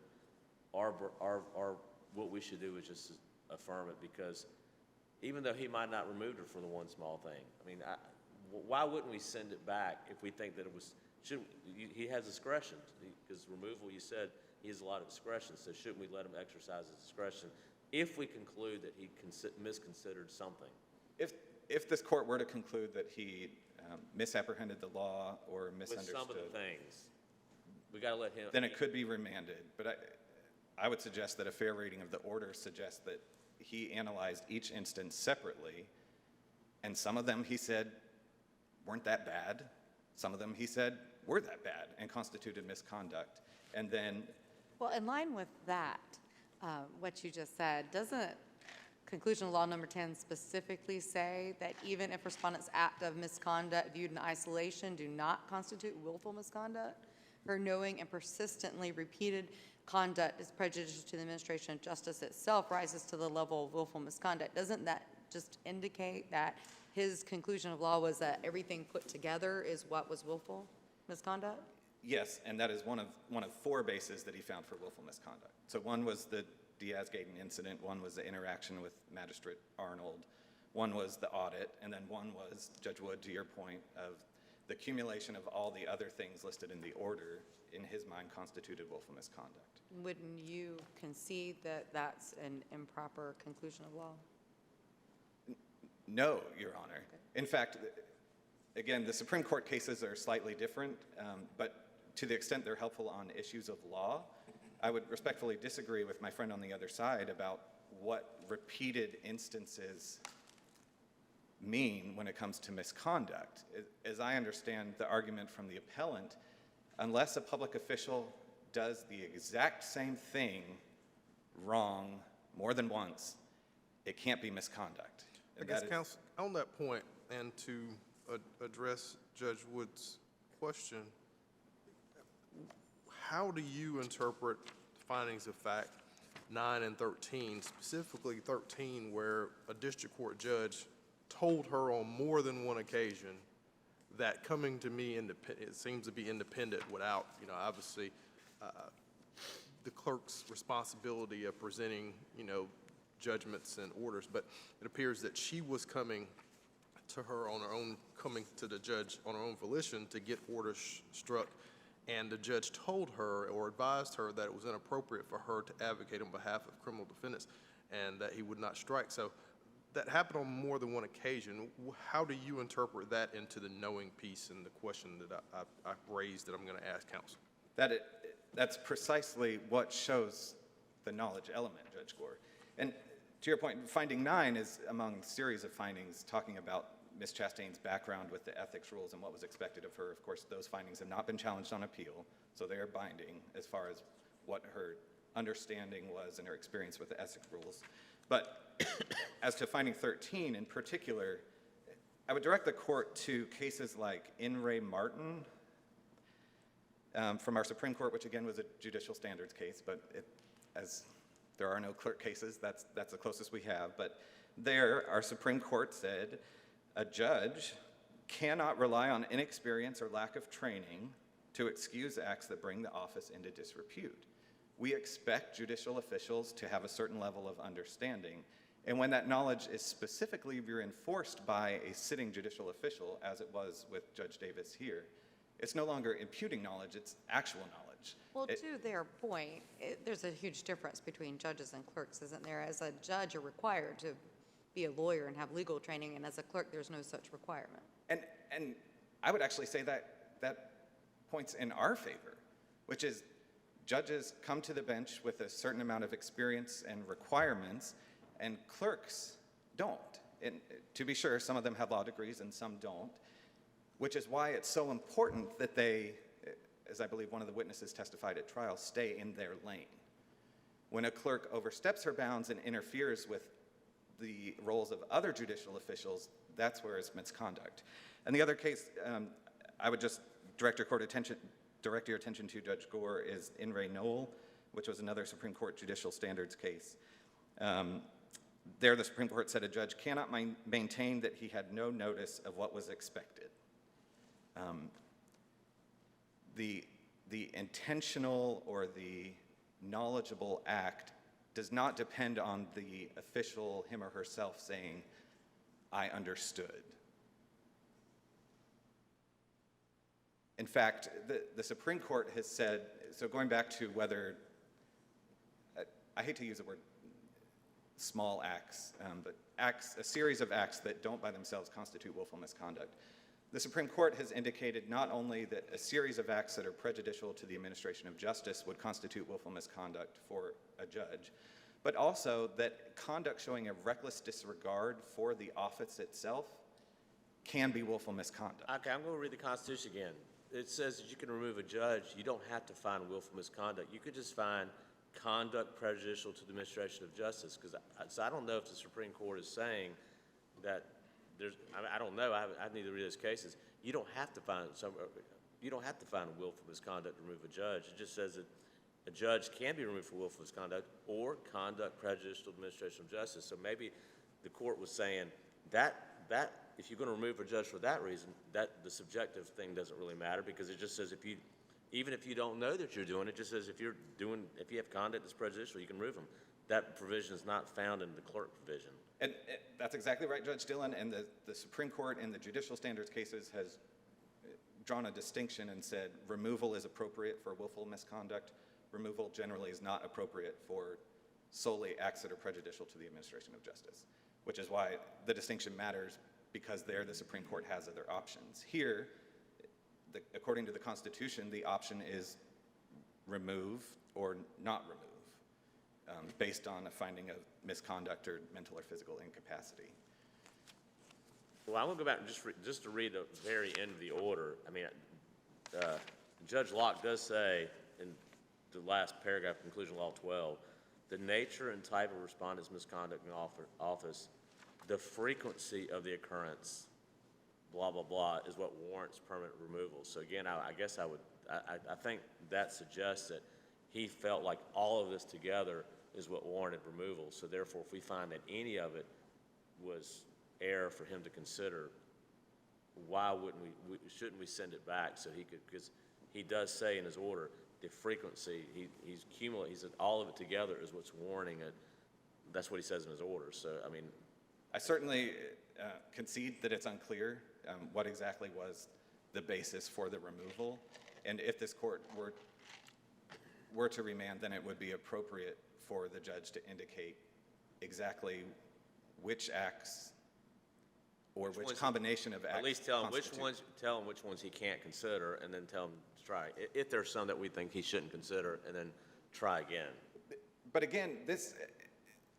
What we should do is just affirm it, because even though he might not remove her for the one small thing, I mean, why wouldn't we send it back if we think that it was? He has discretion, because removal, you said he has a lot of discretion, so shouldn't we let him exercise his discretion if we conclude that he misconsidered something? If this court were to conclude that he misapprehended the law or misunderstood with some of the things, we got to let him. Then it could be remanded. But I would suggest that a fair reading of the order suggests that he analyzed each instance separately, and some of them he said weren't that bad. Some of them he said were that bad and constituted misconduct. And then, Well, in line with that, what you just said, doesn't conclusion of law number 10 specifically say that even if respondent's act of misconduct viewed in isolation do not constitute willful misconduct, her knowing and persistently repeated conduct is prejudicial to the administration of justice itself rises to the level of willful misconduct? Doesn't that just indicate that his conclusion of law was that everything put together is what was willful misconduct? yes, and that is one of four bases that he found for willful misconduct. So one was the Diaz-Gaten incident, one was the interaction with Magistrate Arnold, one was the audit, and then one was, Judge Wood, to your point, of the accumulation of all the other things listed in the order, in his mind, constituted willful misconduct. Wouldn't you concede that that's an improper conclusion of law? No, Your Honor. In fact, again, the Supreme Court cases are slightly different, but to the extent they're helpful on issues of law, I would respectfully disagree with my friend on the other side about what repeated instances mean when it comes to misconduct. As I understand the argument from the appellant, unless a public official does the exact same thing wrong more than once, it can't be misconduct. I And guess, that is- counsel, on that point, and to address Judge Wood's question, how do you interpret findings of fact 9 and 13, specifically 13, where a district court judge told her on more than one occasion that coming to me, it seems to be independent without, obviously, the clerk's responsibility of presenting, judgments and orders, but it appears that she was coming to her on her own, coming to the judge on her own volition to get orders struck, and the judge told her or advised her that it was inappropriate for her to advocate on behalf of criminal defendants and that he would not strike. So that happened on more than one occasion. How do you interpret that into the knowing piece and the question that I raised that I'm going to ask counsel? That's precisely what shows the knowledge element, Judge Gore. And to your point, finding 9 is among a series of findings talking about Ms. Chastain's background with the ethics rules and what was expected of her. Of course, those findings have not been challenged on appeal, so they are binding as far as what her understanding was and her experience with the ethics rules. But as to finding 13 in particular, I would direct the court to cases like In re Martin from our Supreme Court, which again was a judicial standards case, but as there are no clerk cases, that's the closest we have. But there, our Supreme Court said, a judge cannot rely on inexperience or lack of training to excuse acts that bring the office into disrepute. We expect judicial officials to have a certain level of understanding, and when that knowledge is specifically reinforced by a sitting judicial official, as it was with Judge Davis here, it's no longer imputing knowledge, it's actual knowledge. Well, to their point, there's a huge difference between judges and clerks, isn't there? As a judge, you're required to be a lawyer and have legal training, and as a clerk, there's no such requirement. And I would actually say that points in our favor, which is judges come to the bench with a certain amount of experience and requirements, and clerks don't. And to be sure, some of them have law degrees and some don't, which is why it's so important that they, as I believe one of the witnesses testified at trial, stay in their lane. When a clerk oversteps her bounds and interferes with the roles of other judicial officials, that's where it's misconduct. And the other case I would just direct your attention to, Judge Gore, is In re Noel, which was another Supreme Court judicial standards case. There, the Supreme Court said a judge cannot maintain that he had no notice of what was expected. The intentional or the knowledgeable act does not depend on the official, him or herself, saying, I understood. In fact, the Supreme Court has said, so going back to whether, I hate to use the word small acts, but a series of acts that don't by themselves constitute willful misconduct. The Supreme Court has indicated not only that a series of acts that are prejudicial to the administration of justice would constitute willful misconduct for a judge, but also that conduct showing a reckless disregard for the office itself can be willful misconduct. Okay, I'm going to read the Constitution again. it says that you can remove a judge. You don't have to find willful misconduct. You could just find conduct prejudicial to the administration of justice. Because so I don't know if the Supreme Court is saying that there's. I don't know. I need to read those cases. You don't have to find You don't have to find willful misconduct to remove a judge. It just says that a judge can be removed for willful misconduct or conduct prejudicial to the administration of justice. So maybe the court was saying that if you're going to remove a judge for that reason, that the subjective thing doesn't really matter, because it just says even if you don't know that you're doing it, just says if you have conduct that's prejudicial, you can remove them. That provision is not found in the clerk provision. And that's exactly right, Judge Dillon, and the Supreme Court in the judicial standards cases has drawn a distinction and said removal is appropriate for willful misconduct. Removal generally is not appropriate for solely acts that are prejudicial to the administration of justice, which is why the distinction matters, because there the Supreme Court has other options. Here, according to the Constitution, the option is remove or not remove, based on a finding of misconduct or mental or physical incapacity. Well, I'm going to go back and just to read the very end of the order. I mean, Judge Locke does say in the last paragraph, conclusion law 12, the nature and type of respondent's misconduct in office, the frequency of the occurrence, blah, blah, blah, is what warrants permanent removal. So again, I guess I think that suggests that he felt like all of this together is what warranted removal. So therefore, if we find that any of it was error for him to consider, why wouldn't shouldn't we send it back so he could, because he does say in his order, the frequency, he said all of it together is what's warranting it. That's what he says in his order. So, I mean, I certainly concede that it's unclear what exactly was the basis for the removal, and if this court were to remand, then it would be appropriate for the judge to indicate exactly which acts or which combination of acts. at least tell him which ones he can't consider, and then tell him to try. If there's some that we think he shouldn't consider, and then try again. But again, this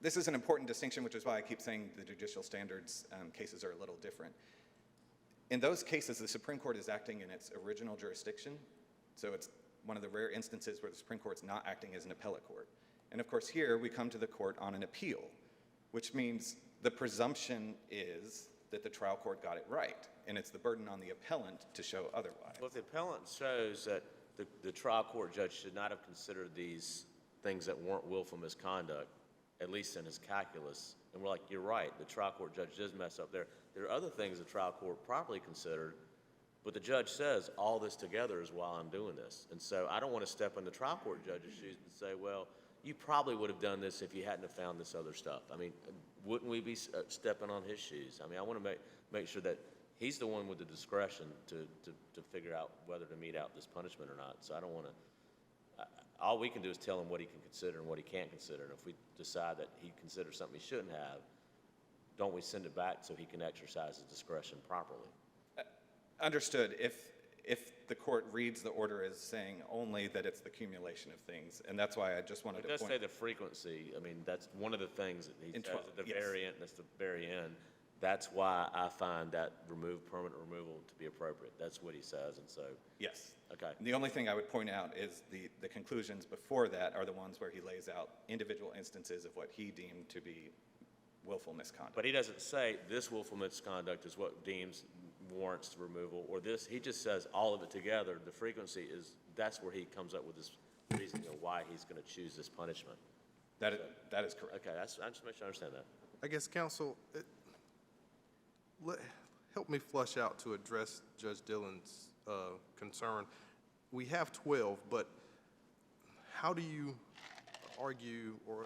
is an important distinction, which is why I keep saying the judicial standards cases are a little different. In those cases, the Supreme Court is acting in its original jurisdiction, so it's one of the rare instances where the Supreme Court's not acting as an appellate court. And of course, here we come to the court on an appeal, which means the presumption is that the trial court got it right, and it's the burden on the appellant to show otherwise. Well, if the appellant shows that the trial court judge should not have considered these things that weren't willful misconduct, at least in his calculus, and we're like, you're right, the trial court judge does mess up there. There are other things the trial court properly considered, but the judge says all this together is why I'm doing this. And so I don't want to step in the trial court judge's shoes and say, well, you probably would have done this if you hadn't have found this other stuff. I mean, wouldn't we be stepping on his shoes? I mean, I want to make sure that he's the one with the discretion to figure out whether to mete out this punishment or not. So I don't want to, all we can do is tell him what he can consider and what he can't consider. And if we decide that he considers something he shouldn't have, don't we send it back so he can exercise his discretion properly? Understood. If the court reads the order as saying only that it's the accumulation of things, and that's why I just wanted to point. It does say the frequency. I mean, that's one of the things that he says at the very end. That's the very end. That's why I find that permanent removal to be appropriate. That's what he says, and so. Yes. Okay. And the only thing I would point out is the conclusions before that are the ones where he lays out individual instances of what he deemed to be willful misconduct. But he doesn't say this willful misconduct is what warrants removal, or this. He just says all of it together. The frequency is, that's where he comes up with this reason why he's going to choose this punishment. That is correct. Okay, I just make sure I understand that. I guess, counsel, help me flush out to address Judge Dillon's concern. We have 12, but how do you argue or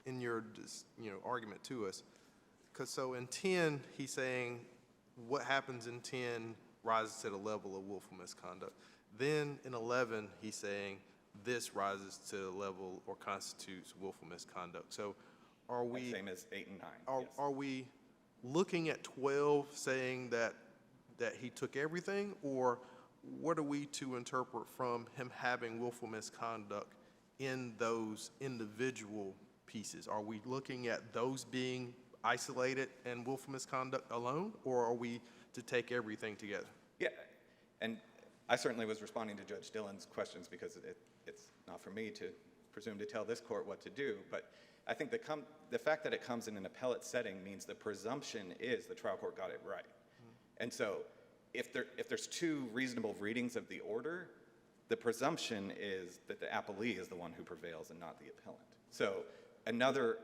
in your argument to us? Because so in 10, he's saying what happens in 10 rises to the level of willful misconduct. Then in 11, he's saying this rises to the level or constitutes willful misconduct. So are we... Same as 8 and 9. Yes. Are we looking at 12 saying that he took everything, or what are we to interpret from him having willful misconduct in those individual pieces? Are we looking at those being isolated and willful misconduct alone, or are we to take everything together? Yeah, And I certainly was responding to Judge Dillon's questions because it's not for me to presume to tell this court what to do, but I think the fact that it comes in an appellate setting means the presumption is the trial court got it right. And so if there's two reasonable readings of the order, the presumption is that the appellee is the one who prevails and not the appellant. So another,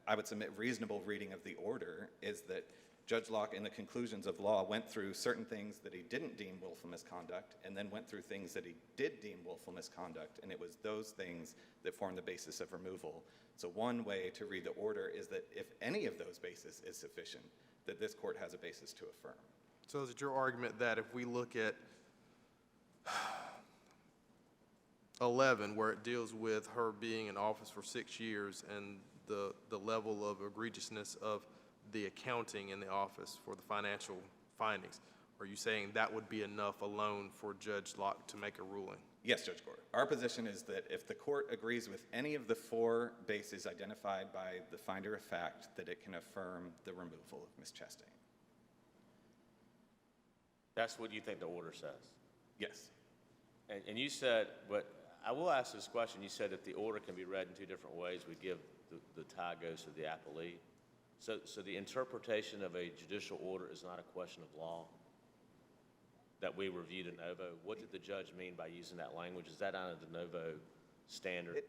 I would submit, reasonable reading of the order is that Judge Locke, in the conclusions of law, went through certain things that he didn't deem willful misconduct, and then went through things that he did deem willful misconduct, and it was those things that formed the basis of removal. So one way to read the order is that if any of those bases is sufficient, that this court has a basis to affirm. So is it your argument that if we look at 11, where it deals with her being in office for 6 years and the level of egregiousness of the accounting in the office for the financial findings, are you saying that would be enough alone for Judge Locke to make a ruling? Yes, Judge Gordon. Our position is that if the court agrees with any of the four bases identified by the finder of fact, that it can affirm the removal of Ms. Chastain. That's what you think the order says? Yes. And you said, but I will ask this question, you said that the order can be read in two different ways. We give the tie goes to the appellee. So the interpretation of a judicial order is not a question of law that we review de novo. What did the judge mean by using that language? Is that on a de novo standard?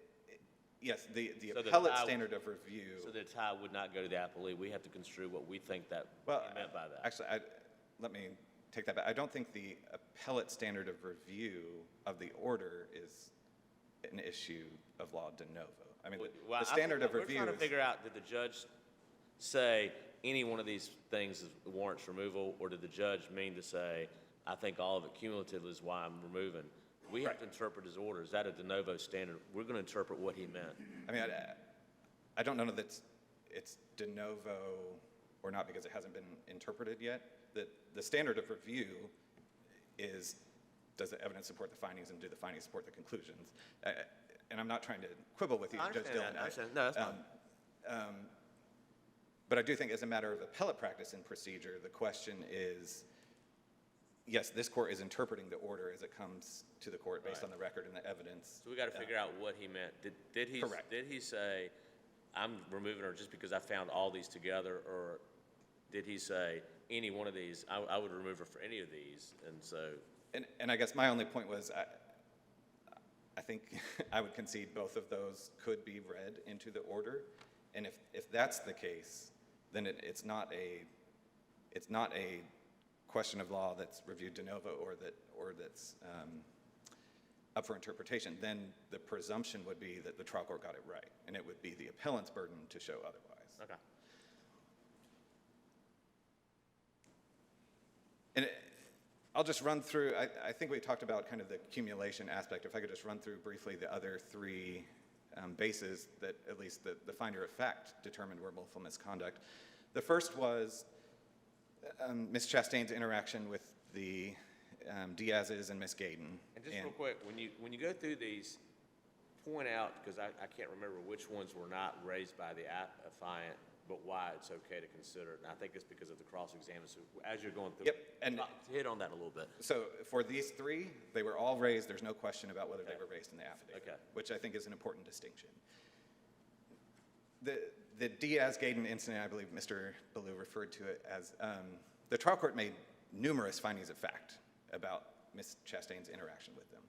Yes, the So the appellate tie- standard of review. So the tie would not go to the appellee. We have to construe what we think that he meant by that. Actually, let me take that back. I don't think the appellate standard of review of the order is an issue of law de novo. I mean, Well, the standard of we're review trying to is, figure out, did the judge say any one of these things warrants removal, or did the judge mean to say, I think all of it cumulatively is why I'm removing? We have to interpret his order. Is that a de novo standard? We're going to interpret what he meant. I mean, I don't know that it's de novo or not because it hasn't been interpreted yet. The standard of review is, does the evidence support the findings and do the findings support the conclusions? And I'm not trying to quibble with you, I Judge understand Dillon. that. I understand. No, that's fine. But I do think as a matter of appellate practice and procedure, the question is, yes, this court is interpreting the order as it comes to the court based on the record and the evidence. So we got to figure out what he meant. Did he? Correct. Did he say, I'm removing her just because I found all these together, or did he say any one of these? I would remove her for any of these, and so. And I guess my only point was, I think I would concede both of those could be read into the order, and if that's the case, then it's not a question of law that's reviewed de novo or that's up for interpretation. Then the presumption would be that the trial court got it right, and it would be the appellant's burden to show otherwise. Okay. And I'll just run through, I think we talked about kind of the accumulation aspect. If I could just run through briefly the other three bases that at least the finder of fact determined were willful misconduct. The first was Ms. Chastain's interaction with the Diaz's and Ms. Gayden. And just real quick, when you go through these, point out, because I can't remember which ones were not raised by the affiant, but why it's okay to consider it. And I think it's because of the cross-examination. So as you're going through, Yep, and hit on that a little bit. so for these three, they were all raised. There's no question about whether they were raised in the affidavit, Okay. which I think is an important distinction. The Diaz-Gayden incident, I believe Mr. Ballou referred to it as, the trial court made numerous findings of fact about Ms. Chastain's interaction with them.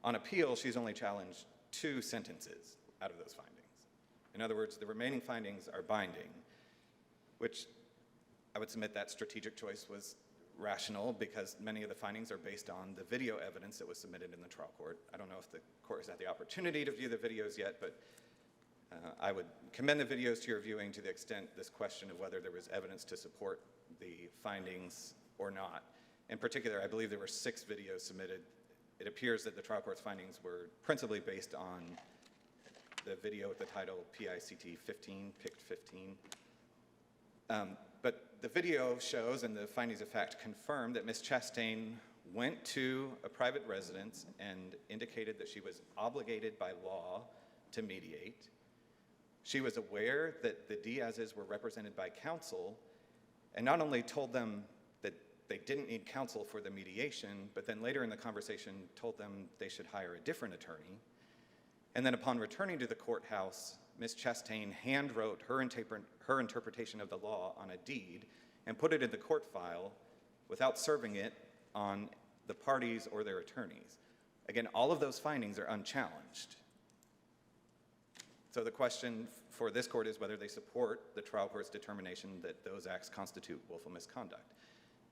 On appeal, she's only challenged 2 sentences out of those findings. In other words, the remaining findings are binding, which I would submit that strategic choice was rational because many of the findings are based on the video evidence that was submitted in the trial court. I don't know if the court has had the opportunity to view the videos yet, but I would commend the videos to your viewing to the extent this question of whether there was evidence to support the findings or not. In particular, I believe there were 6 videos submitted. It appears that the trial court's findings were principally based on the video with the title PICT 15, PICT 15. But the video shows, and the findings of fact confirm, that Ms. Chastain went to a private residence and indicated that she was obligated by law to mediate. She was aware that the Diaz's were represented by counsel, and not only told them that they didn't need counsel for the mediation, but then later in the conversation told them they should hire a different attorney. And then upon returning to the courthouse, Ms. Chastain hand-wrote her interpretation of the law on a deed and put it in the court file without serving it on the parties or their attorneys. Again, all of those findings are unchallenged. So the question for this court is whether they support the trial court's determination that those acts constitute willful misconduct.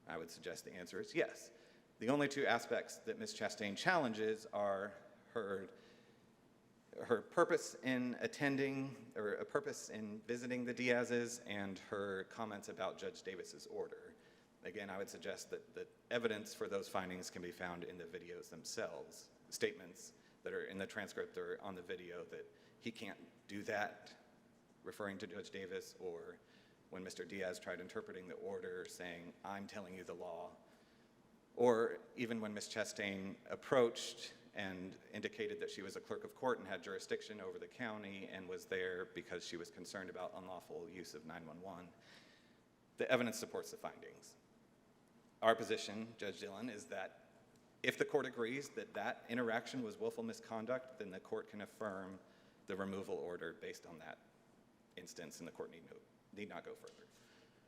I would suggest the answer is yes. The only two aspects that Ms. Chastain challenges are her purpose in attending, or a purpose in visiting the Diaz's, and her comments about Judge Davis's order. Again, I would suggest that the evidence for those findings can be found in the videos themselves, statements that are in the transcript or on the video that he can't do that, referring to Judge Davis, or when Mr. Diaz tried interpreting the order saying, I'm telling you the law, or even when Ms. Chastain approached and indicated that she was a clerk of court and had jurisdiction over the county and was there because she was concerned about unlawful use of 911. The evidence supports the findings. Our position, Judge Dillon, is that if the court agrees that that interaction was willful misconduct, then the court can affirm the removal order based on that instance, and the court need not go further.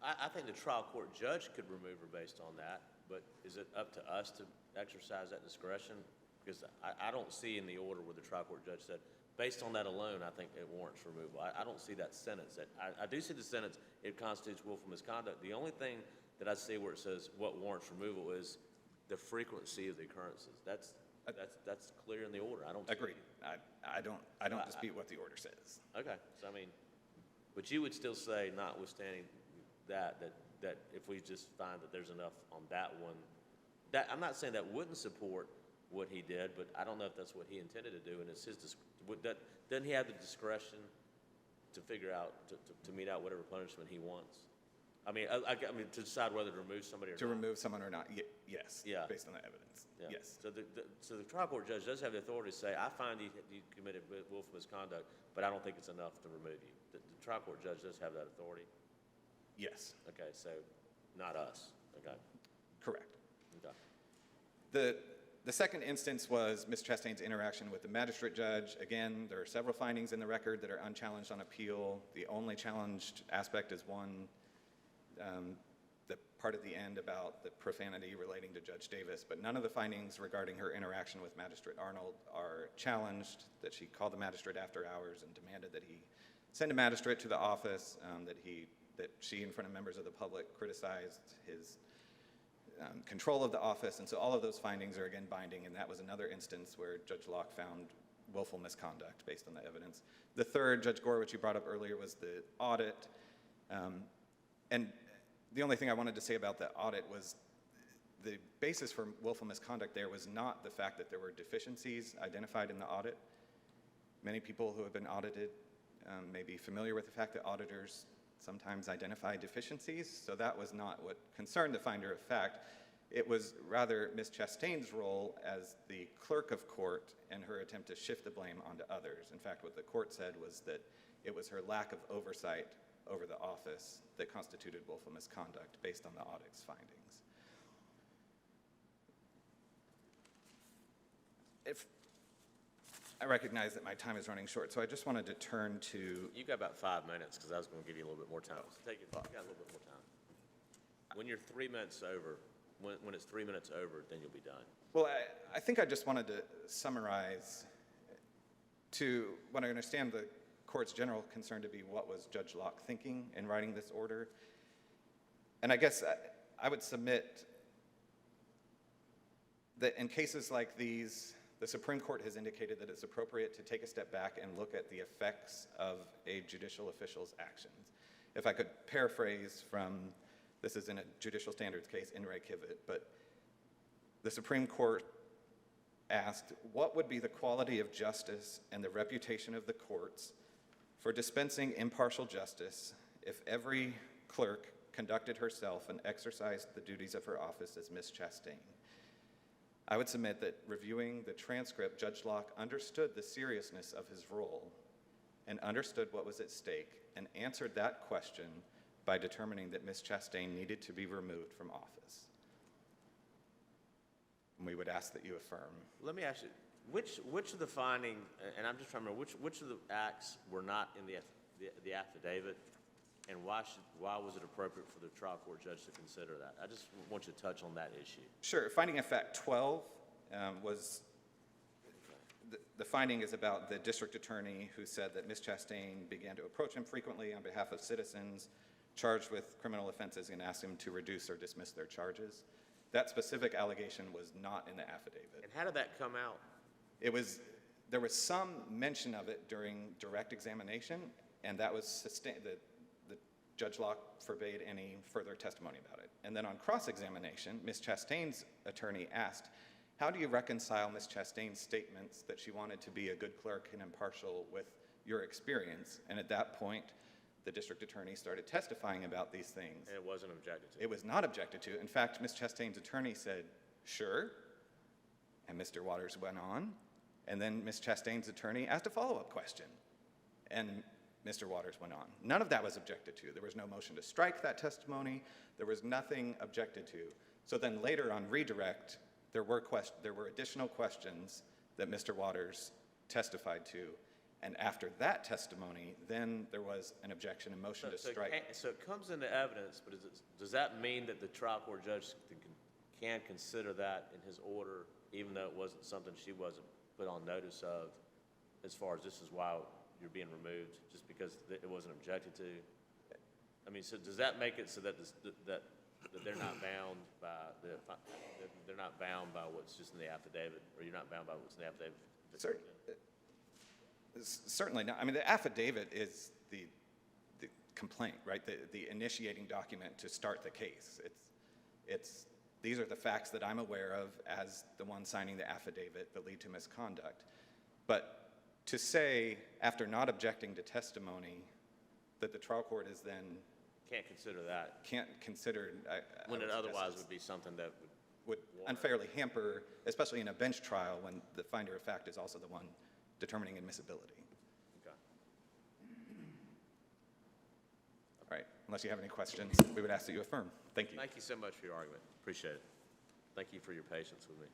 I think the trial court judge could remove her based on that, but is it up to us to exercise that discretion? Because I don't see in the order where the trial court judge said, based on that alone, I think it warrants removal. I don't see that sentence. I do see the sentence, it constitutes willful misconduct. The only thing that I see where it says what warrants removal is the frequency of the occurrences. That's clear in the order. I don't see Agreed. I don't dispute what the order says. Okay, so I mean, but you would still say, notwithstanding that if we just find that there's enough on that one, that I'm not saying that wouldn't support what he did, but I don't know if that's what he intended to do, and it's his doesn't he have the discretion to figure out to mete out whatever punishment he wants? I mean, I mean to decide whether to remove somebody or To not. remove someone or not, yes, Yeah. based on the evidence, Yeah. yes. So the trial court judge does have the authority to say, I find you committed willful misconduct, but I don't think it's enough to remove you. The trial court judge does have that authority. Yes, Okay, so not us. Okay. correct. Okay. The second instance was Ms. Chastain's interaction with the magistrate judge. Again, there are several findings in the record that are unchallenged on appeal. The only challenged aspect is one, the part at the end about the profanity relating to Judge Davis, but none of the findings regarding her interaction with Magistrate Arnold are challenged, that she called the magistrate after hours and demanded that he send a magistrate to the office, that she, in front of members of the public, criticized his control of the office, and so all of those findings are again binding, and that was another instance where Judge Locke found willful misconduct based on the evidence. The third, Judge Gore, which you brought up earlier, was the audit, and the only thing I wanted to say about the audit was the basis for willful misconduct there was not the fact that there were deficiencies identified in the audit. Many people who have been audited may be familiar with the fact that auditors sometimes identify deficiencies, so that was not what concerned the finder of fact. It was rather Ms. Chastain's role as the clerk of court and her attempt to shift the blame onto others. In fact, what the court said was that it was her lack of oversight over the office that constituted willful misconduct based on the audit's findings. I recognize that my time is running short, so I just wanted to turn to You got about 5 minutes, because I was going to give you a little bit more time. So take it, you got a little bit more time. When you're 3 minutes over, when it's 3 minutes over, then you'll be done. Well, I think I just wanted to summarize to what I understand the court's general concern to be what was Judge Locke thinking in writing this order. And I guess I would submit that in cases like these, the Supreme Court has indicated that it's appropriate to take a step back and look at the effects of a judicial official's actions. If I could paraphrase from, this is in a judicial standards case, in re Kivett, but the Supreme Court asked, what would be the quality of justice and the reputation of the courts for dispensing impartial justice if every clerk conducted herself and exercised the duties of her office as Ms. Chastain? I would submit that reviewing the transcript, Judge Locke understood the seriousness of his role and understood what was at stake and answered that question by determining that Ms. Chastain needed to be removed from office. we would ask that you affirm. Let me ask you, which of the finding, and I'm just trying to remember, which of the acts were not in the affidavit, and why was it appropriate for the trial court judge to consider that? I just want you to touch on that issue. Sure. Finding of fact 12 was, the finding is about the district attorney who said that Ms. Chastain began to approach him frequently on behalf of citizens charged with criminal offenses and asked him to reduce or dismiss their charges. That specific allegation was not in the affidavit. And how did that come out? There was some mention of it during direct examination, and that was sustained. The Judge Locke forbade any further testimony about it. And then on cross-examination, Ms. Chastain's attorney asked, how do you reconcile Ms. Chastain's statements that she wanted to be a good clerk and impartial with your experience? And at that point, the district attorney started testifying about these things. And it wasn't objected to? It was not objected to. In fact, Ms. Chastain's attorney said, sure, and Mr. Waters went on. And then Ms. Chastain's attorney asked a follow-up question, and Mr. Waters went on. None of that was objected to. There was no motion to strike that testimony. There was nothing objected to. So then later on redirect, there were additional questions that Mr. Waters testified to. And after that testimony, then there was an objection and motion to strike. So it comes into evidence, but does that mean that the trial court judge can consider that in his order, even though it wasn't something she wasn't put on notice of, as far as this is why you're being removed, just because it wasn't objected to? I mean, so does that make it so that that they're not bound by they're not bound by what's just in the affidavit, or you're not bound by what's in the affidavit? Certainly not. I mean, the affidavit is the complaint, right? The initiating document to start the case. These are the facts that I'm aware of as the one signing the affidavit that lead to misconduct. But to say, after not objecting to testimony, that the trial court is then Can't consider that. Can't consider. When it otherwise would be something that would unfairly hamper, especially in a bench trial when the finder of fact is also the one determining admissibility. Okay. All right, unless you have any questions, we would ask that you affirm. Thank you. Thank you so much for your argument. Appreciate it. Thank you for your patience with me.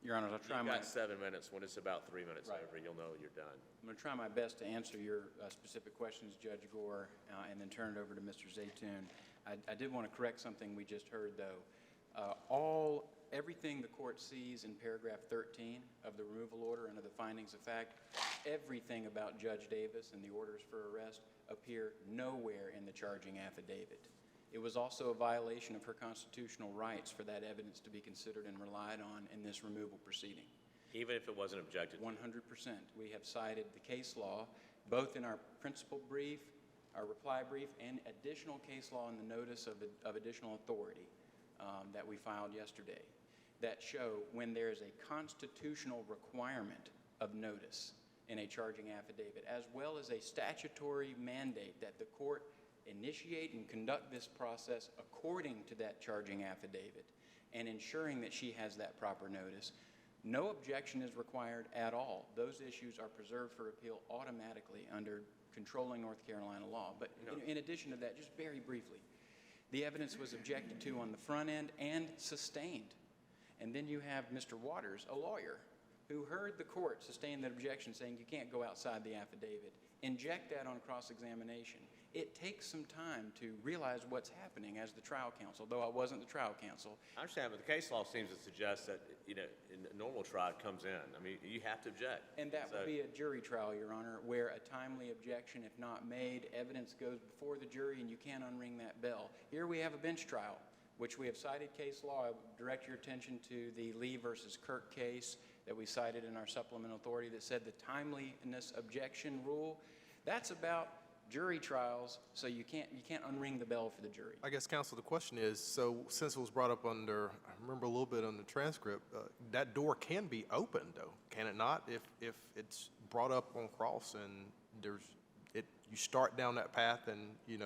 Your Honor, I'll try You've my... got 7 minutes. When it's about 3 minutes Right. over, you'll know you're done. I'm going to try my best to answer your specific questions, Judge Gore, and then turn it over to Mr. Zaytoon. I did want to correct something we just heard, though. Everything the court sees in paragraph 13 of the removal order under the findings of fact, everything about Judge Davis and the orders for arrest appear nowhere in the charging affidavit. It was also a violation of her constitutional rights for that evidence to be considered and relied on in this removal proceeding. Even if it wasn't objected to? 100%. We have cited the case law, both in our principal brief, our reply brief, and additional case law in the notice of additional authority that we filed yesterday, that show when there is a constitutional requirement of notice in a charging affidavit, as well as a statutory mandate that the court initiate and conduct this process according to that charging affidavit and ensuring that she has that proper notice, no objection is required at all. Those issues are preserved for appeal automatically under controlling North Carolina law. But in addition to that, just very briefly, the evidence was objected to on the front end and sustained. And then you have Mr. Waters, a lawyer, who heard the court sustain that objection, saying you can't go outside the affidavit, inject that on cross-examination. It takes some time to realize what's happening as the trial counsel, though I wasn't the trial counsel. I understand, but the case law seems to suggest that, in a normal trial it comes in. I mean, you have to object. And that would be a jury trial, Your Honor, where a timely objection, if not made, evidence goes before the jury and you can't unring that bell. Here we have a bench trial, which we have cited case law. I would direct your attention to the Lee versus Kirk case that we cited in our supplemental authority that said the timeliness objection rule. That's about jury trials, so you can't unring the bell for the jury. I guess, counsel, the question is, so since it was brought up under, I remember a little bit on the transcript, that door can be opened, though, can it not? If it's brought up on cross and you start down that path and you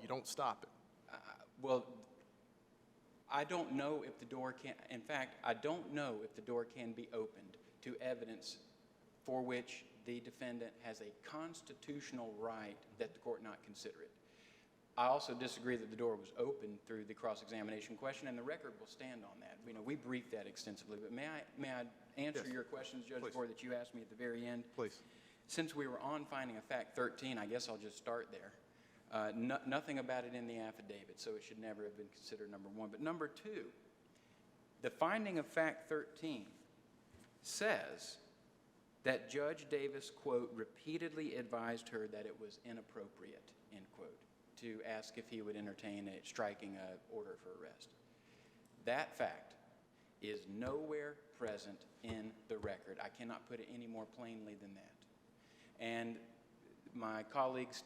don't stop it. Well, I don't know if the door can. In fact, I don't know if the door can be opened to evidence for which the defendant has a constitutional right that the court not consider it. I also disagree that the door was open through the cross-examination question, and the record will stand on that. You know, we briefed that extensively, but may I answer Yes. your questions, Judge Please. Ford, that you asked me at the very end? Please. Since we were on finding of fact 13, I guess I'll just start there. Nothing about it in the affidavit, so it should never have been considered number one. But number two, the finding of fact 13 says that Judge Davis, quote, repeatedly advised her that it was inappropriate, end quote, to ask if he would entertain striking an order for arrest. That fact is nowhere present in the record. I cannot put it any more plainly than that. And my colleagues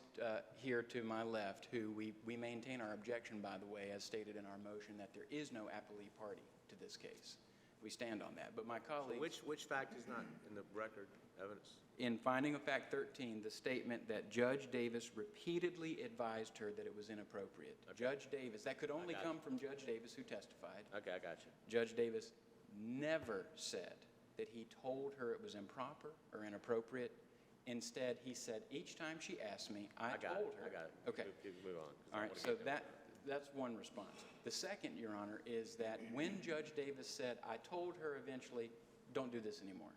here to my left, who we maintain our objection, by the way, as stated in our motion, that there is no appellee party to this case. We stand on that. But my colleagues... Which fact is not in the record evidence? In finding of fact 13, the statement that Judge Davis repeatedly advised her that it was inappropriate. Okay. Judge Davis, that could only got come from Judge Davis, who testified. Okay, I got you. Judge Davis never said that he told her it was improper or inappropriate. Instead, he said, each time she asked me, I told her. I got it. Okay. Move on. 'cause I All right, wanna so get there. that's one response. The second, Your Honor, is that when Judge Davis said, I told her eventually, don't do this anymore,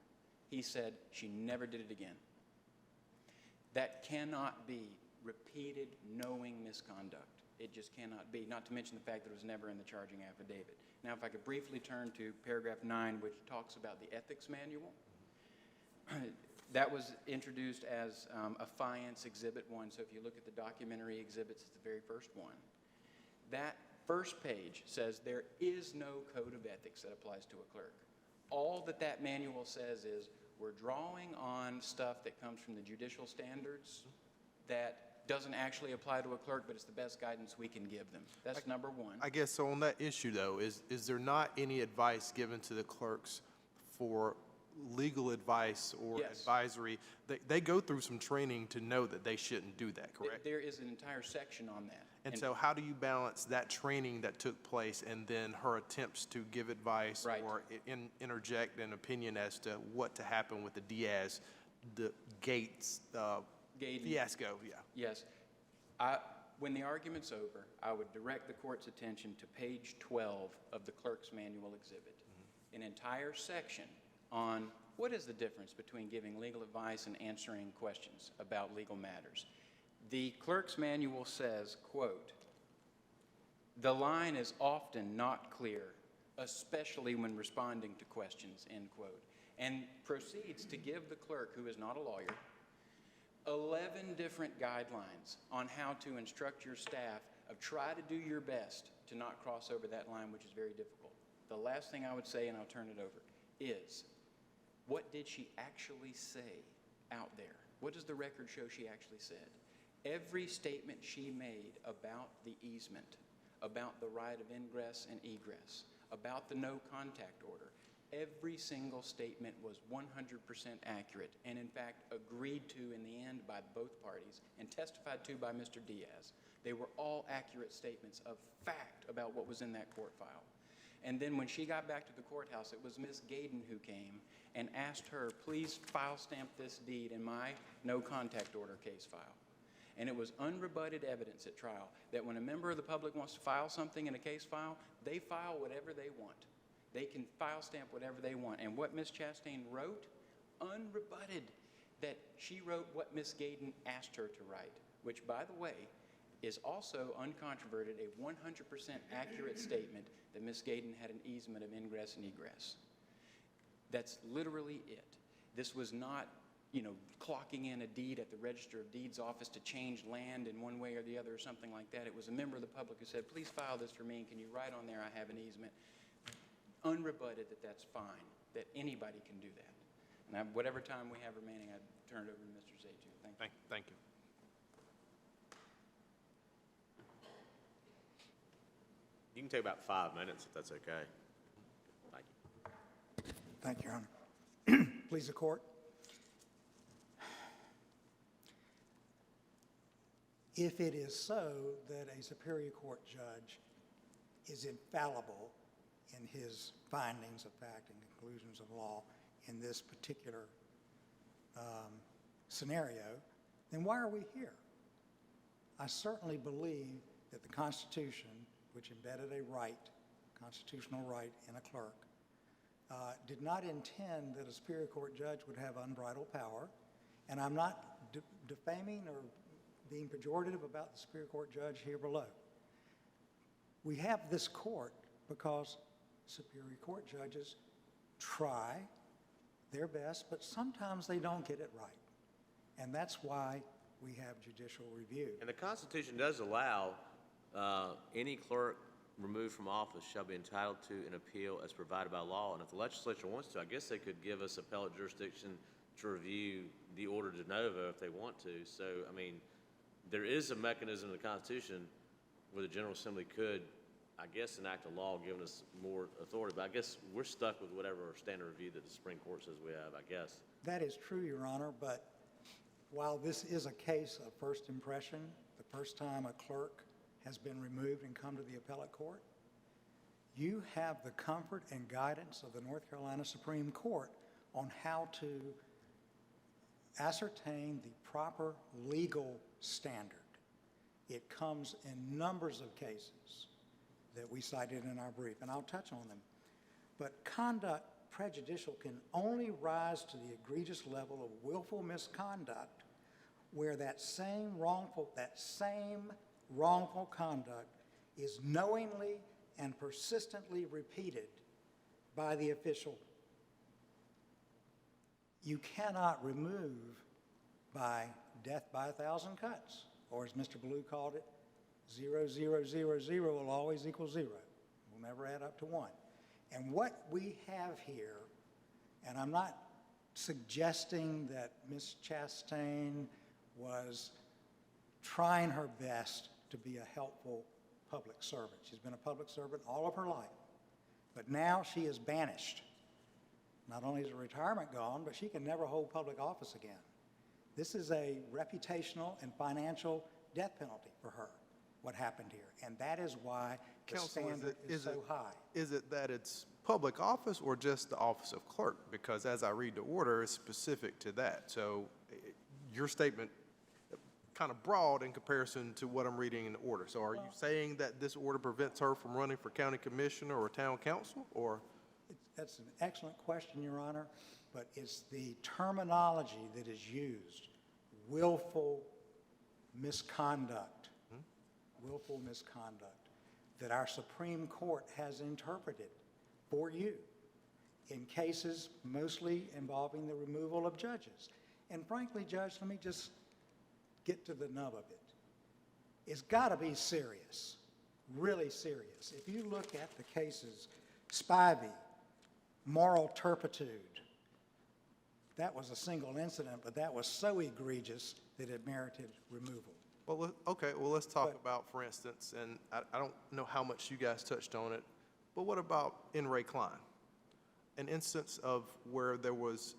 he said she never did it again. That cannot be repeated knowing misconduct. It just cannot be, not to mention the fact that it was never in the charging affidavit. Now, if I could briefly turn to paragraph 9, which talks about the ethics manual. That was introduced as Affiance Exhibit 1, so if you look at the documentary exhibits, it's the very first one. That first page says there is no code of ethics that applies to a clerk. All that manual says is we're drawing on stuff that comes from the judicial standards that doesn't actually apply to a clerk, but it's the best guidance we can give them. That's number one. I guess, so on that issue, though, is there not any advice given to the clerks for legal advice or Yes. advisory? They go through some training to know that they shouldn't do that, correct? There is an entire section on that. And so how do you balance that training that took place and then her attempts to give advice Right. or interject an opinion as to what to happen with the Diaz, the Gates Gaten. fiasco? Yeah. Yes. When the argument's over, I would direct the court's attention to page 12 of the clerk's manual exhibit. An entire section on what is the difference between giving legal advice and answering questions about legal matters. The clerk's manual says, quote, the line is often not clear, especially when responding to questions, end quote, and proceeds to give the clerk, who is not a lawyer, 11 different guidelines on how to instruct your staff of try to do your best to not cross over that line, which is very difficult. The last thing I would say, and I'll turn it over, is what did she actually say out there? What does the record show she actually said? Every statement she made about the easement, about the right of ingress and egress, about the no contact order, every single statement was 100% accurate and in fact agreed to in the end by both parties and testified to by Mr. Diaz. They were all accurate statements of fact about what was in that court file. And then when she got back to the courthouse, it was Ms. Gaden who came and asked her, please file stamp this deed in my no contact order case file. And it was unrebutted evidence at trial that when a member of the public wants to file something in a case file, they file whatever they want. They can file stamp whatever they want. And what Ms. Chastain wrote, unrebutted, that she wrote what Ms. Gaden asked her to write, which, by the way, is also uncontroverted, a 100% accurate statement that Ms. Gaden had an easement of ingress and egress. That's literally it. This was not, clocking in a deed at the Register of Deeds office to change land in one way or the other or something like that. It was a member of the public who said, please file this for me, and can you write on there I have an easement? Unrebutted that that's fine, that anybody can do that. And whatever time we have remaining, I'd turn it over to Mr. Zaytoon. Thank you. Thank you. You can take about 5 minutes if that's okay. Thank you. Thank you, Your Honor. Please, the court. If it is so that a Superior Court judge is infallible in his findings of fact and conclusions of law in this particular scenario, then why are we here? I certainly believe that the Constitution, which embedded a right, constitutional right in a clerk, did not intend that a Superior Court judge would have unbridled power. And I'm not defaming or being pejorative about the Superior Court judge here below. We have this court because Superior Court judges try their best, but sometimes they don't get it right. And that's why we have judicial review. And the Constitution does allow any clerk removed from office shall be entitled to an appeal as provided by law. And if the legislature wants to, I guess they could give us appellate jurisdiction to review the order de novo if they want to. So, I mean, there is a mechanism in the Constitution where the General Assembly could, I guess, enact a law giving us more authority. But I guess we're stuck with whatever standard review that the Supreme Court says we have, I guess. That is true, Your Honor, but while this is a case of first impression, the first time a clerk has been removed and come to the appellate court, you have the comfort and guidance of the North Carolina Supreme Court on how to ascertain the proper legal standard. It comes in numbers of cases that we cited in our brief, and I'll touch on them. But conduct prejudicial can only rise to the egregious level of willful misconduct where that same wrongful conduct is knowingly and persistently repeated by the official. You cannot remove by death by 1,000 cuts, or as Mr. Blue called it, 0, 0, 0, 0 will always equal 0. Will never add up to 1. And what we have here, and I'm not suggesting that Ms. Chastain was trying her best to be a helpful public servant. She's been a public servant all of her life. But now she is banished. Not only is her retirement gone, but she can never hold public office again. This is a reputational and financial death penalty for her, what happened here. And that is why the standard is so high. Is it that it's public office or just the office of clerk? Because as I read the order, it's specific to that. So your statement kind of broad in comparison to what I'm reading in the order. So are you saying that this order prevents her from running for county commissioner or town council, or? That's an excellent question, Your Honor, but it's the terminology that is used, willful misconduct, willful misconduct, that our Supreme Court has interpreted for you in cases mostly involving the removal of judges. And frankly, Judge, let me just get to the nub of it. It's got to be serious, really serious. If you look at the cases, Spivey, moral turpitude, that was a single incident, but that was so egregious that it merited removal. Well, okay, well, let's talk about, for instance, and I don't know how much you guys touched on it, but what about in Ray Klein? An instance of where there was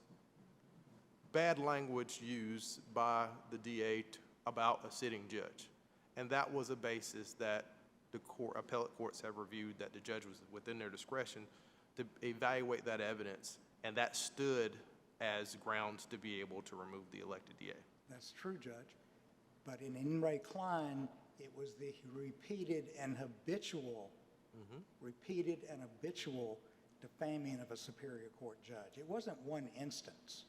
bad language used by the DA about a sitting judge. And that was a basis that the appellate courts have reviewed, that the judge was within their discretion to evaluate that evidence, and that stood as grounds to be able to remove the elected DA. That's true, Judge. But in Ray Klein, it was the repeated and habitual defaming of a Superior Court judge. It wasn't one instance.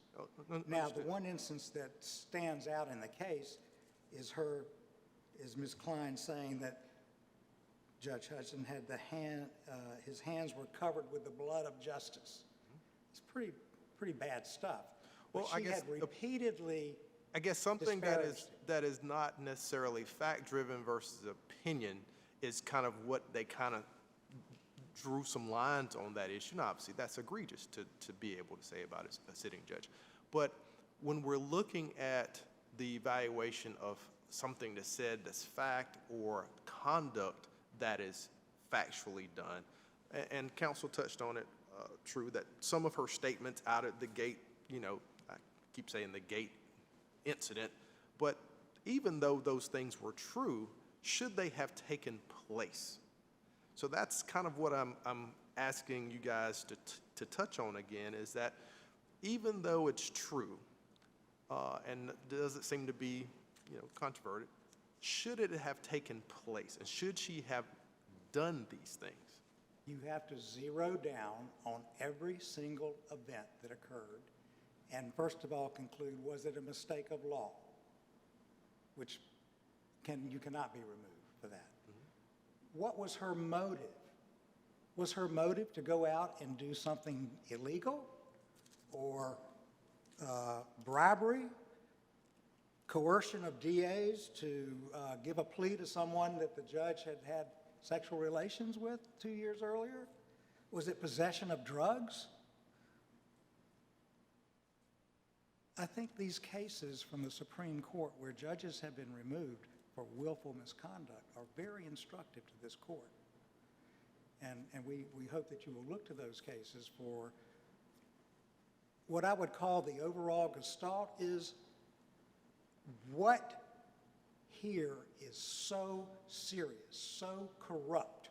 Now, the one instance that stands out in the case is Ms. Klein saying that Judge Hudson had his hands were covered with the blood of justice. It's pretty bad stuff. Well, but she had repeatedly. I guess something that is not necessarily fact-driven versus opinion is kind of what they kind of drew some lines on that issue. Now, obviously, that's egregious to be able to say about a sitting judge. But when we're looking at the evaluation of something that's said that's fact or conduct that is factually done, and counsel touched on it, true, that some of her statements out of the gate, I keep saying the gate incident, but even though those things were true, should they have taken place? So that's kind of what I'm asking you guys to touch on again, is that even though it's true, and doesn't seem to be, controverted, should it have taken place? And should she have done these things? You have to zero down on every single event that occurred, and first of all conclude, was it a mistake of law? Which you cannot be removed for that. What was her motive? Was her motive to go out and do something illegal, or bribery, coercion of DAs to give a plea to someone that the judge had had sexual relations with 2 years earlier? Was it possession of drugs? I think these cases from the Supreme Court where judges have been removed for willful misconduct are very instructive to this court. And we hope that you will look to those cases for what I would call the overall gestalt is what here is so serious, so corrupt,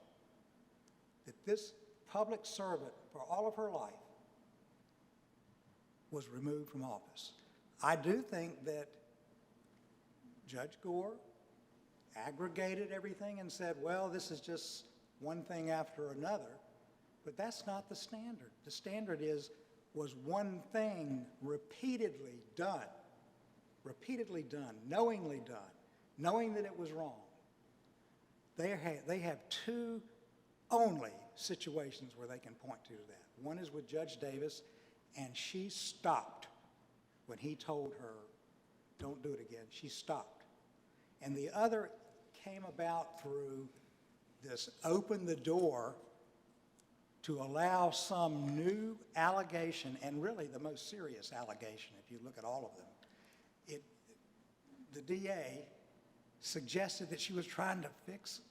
that this public servant for all of her life was removed from office. I do think that Judge Gore aggregated everything and said, well, this is just one thing after another, but that's not the standard. The standard is, was one thing repeatedly done, knowingly done, knowing that it was wrong. They have two only situations where they can point to that. One is with Judge Davis, and she stopped when he told her, don't do it again. She stopped. And the other came about through this open the door to allow some new allegation, and really the most serious allegation, if you look at all of them. The DA suggested that she was trying to fix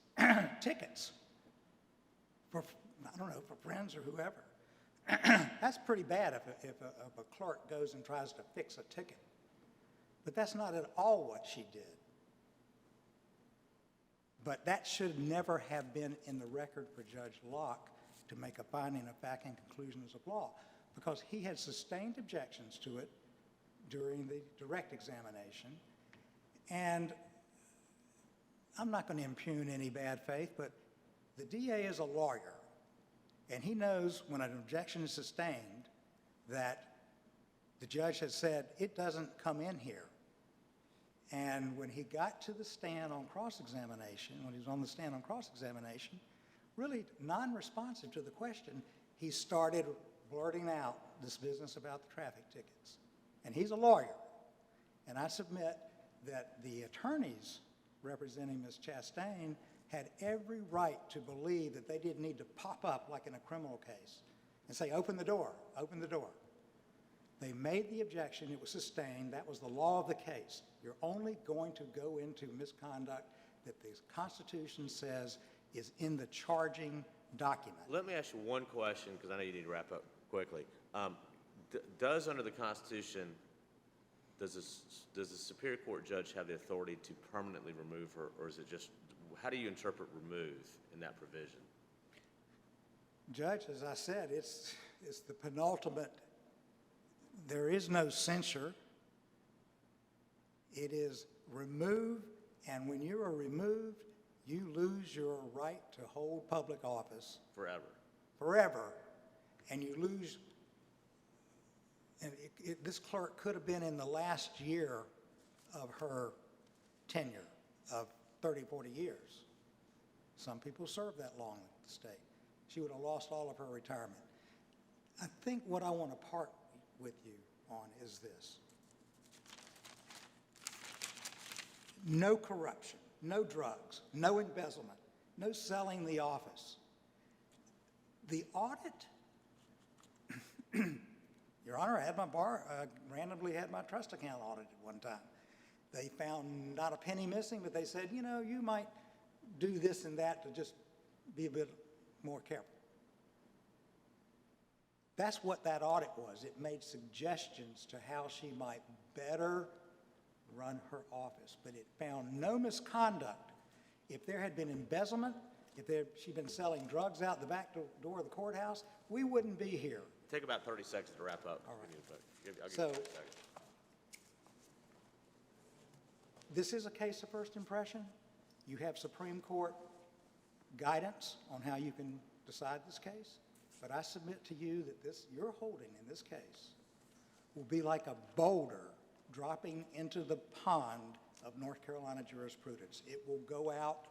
tickets for, I don't know, for friends or whoever. That's pretty bad if a clerk goes and tries to fix a ticket. But that's not at all what she did. But that should never have been in the record for Judge Locke to make a finding of fact and conclusions of law, because he had sustained objections to it during the direct examination. And I'm not going to impugn any bad faith, but the DA is a lawyer, and he knows when an objection is sustained that the judge has said, it doesn't come in here. And when he got to the stand on cross-examination, when he was on the stand on cross-examination, really non-responsive to the question, he started blurting out this business about the traffic tickets. And he's a lawyer. And I submit that the attorneys representing Ms. Chastain had every right to believe that they didn't need to pop up like in a criminal case and say, open the door, open the door. They made the objection, it was sustained, that was the law of the case. You're only going to go into misconduct that the Constitution says is in the charging document. Let me ask you one question, because I know you need to wrap up quickly. Does, under the Constitution, does the Superior Court judge have the authority to permanently remove her, or is it just, how do you interpret remove in that provision? Judge, as I said, it's the penultimate. There is no censure. It is remove, and when you are removed, you lose your right to hold public office. Forever. Forever. And you lose, and this clerk could have been in the last year of her tenure of 30, 40 years. Some people serve that long at the state. She would have lost all of her retirement. I think what I want to part with you on is this. No corruption, no drugs, no embezzlement, no selling the office. The audit, Your Honor, I had my randomly had my trust account audited one time. They found not a penny missing, but they said, you know, you might do this and that to just be a bit more careful. That's what that audit was. It made suggestions to how she might better run her office, but it found no misconduct. If there had been embezzlement, if she'd been selling drugs out the back door of the courthouse, we wouldn't be here. Take about 30 seconds to wrap up. All right. I'll give you So, 30 seconds. this is a case of first impression. You have Supreme Court guidance on how you can decide this case, but I submit to you that this, your holding in this case will be like a boulder dropping into the pond of North Carolina jurisprudence. It will go out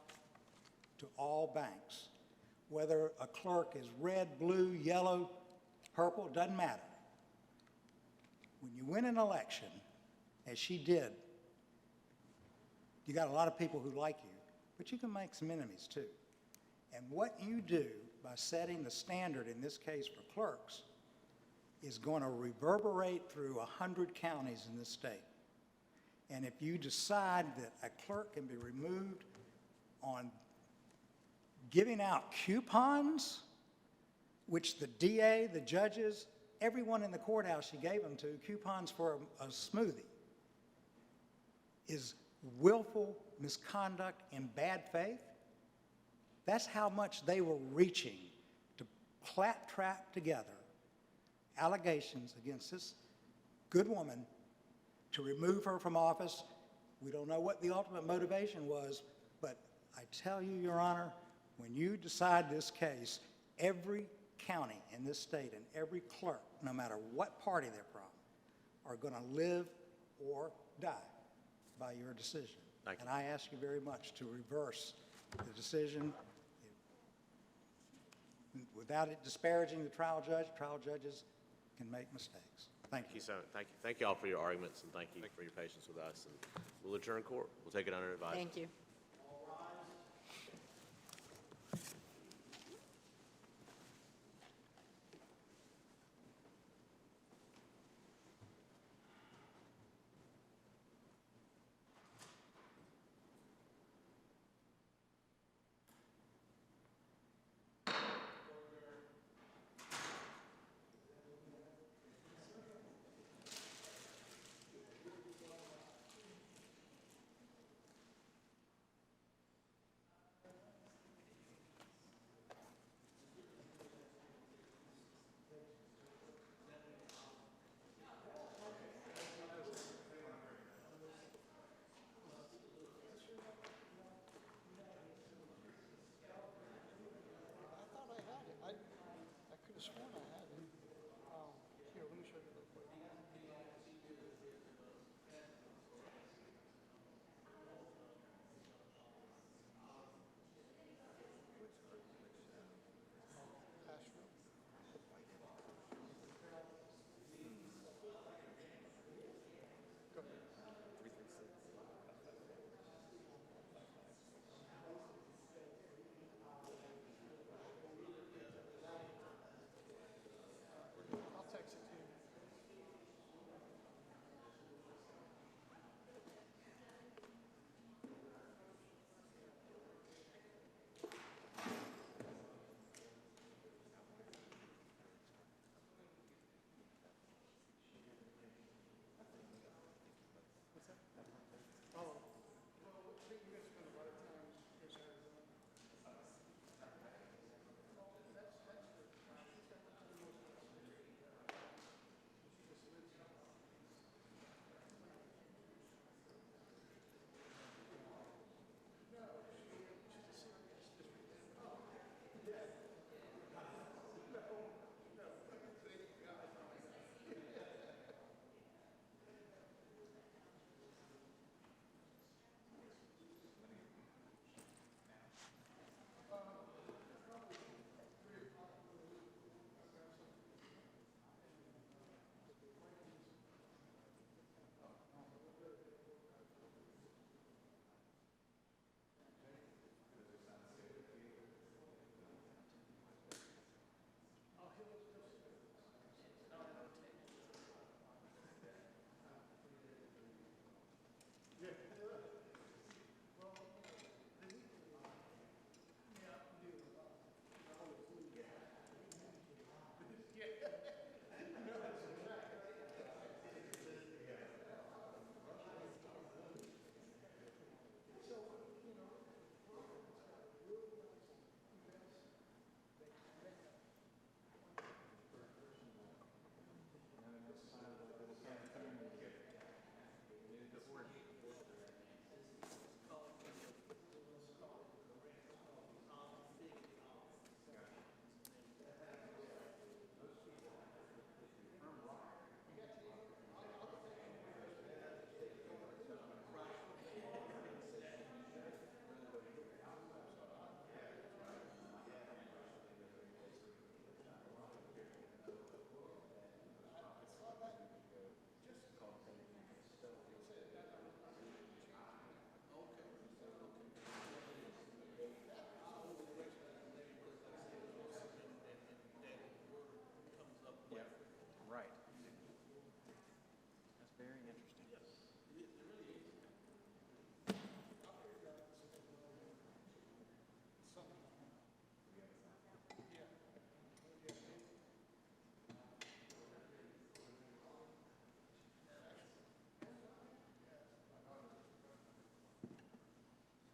to all banks. Whether a clerk is red, blue, yellow, purple, doesn't matter. When you win an election, as she did, you got a lot of people who like you, but you can make some enemies too. And what you do by setting the standard in this case for clerks is going to reverberate through 100 counties in this state. And if you decide that a clerk can be removed on giving out coupons, which the DA, the judges, everyone in the courthouse she gave them to, coupons for a smoothie, is willful misconduct in bad faith, that's how much they were reaching to claptrap together allegations against this good woman to remove her from office. We don't know what the ultimate motivation was, but I tell you, Your Honor, when you decide this case, every county in this state and every clerk, no matter what party they're from, are going to live or die by your decision. Thank you. And I ask you very much to reverse the decision without it disparaging the trial judge. Trial judges can make mistakes. Thank you. Thank you. Thank you all for your arguments, and thank you for your patience with us. And we'll adjourn court. We'll take it under advisement. Thank you.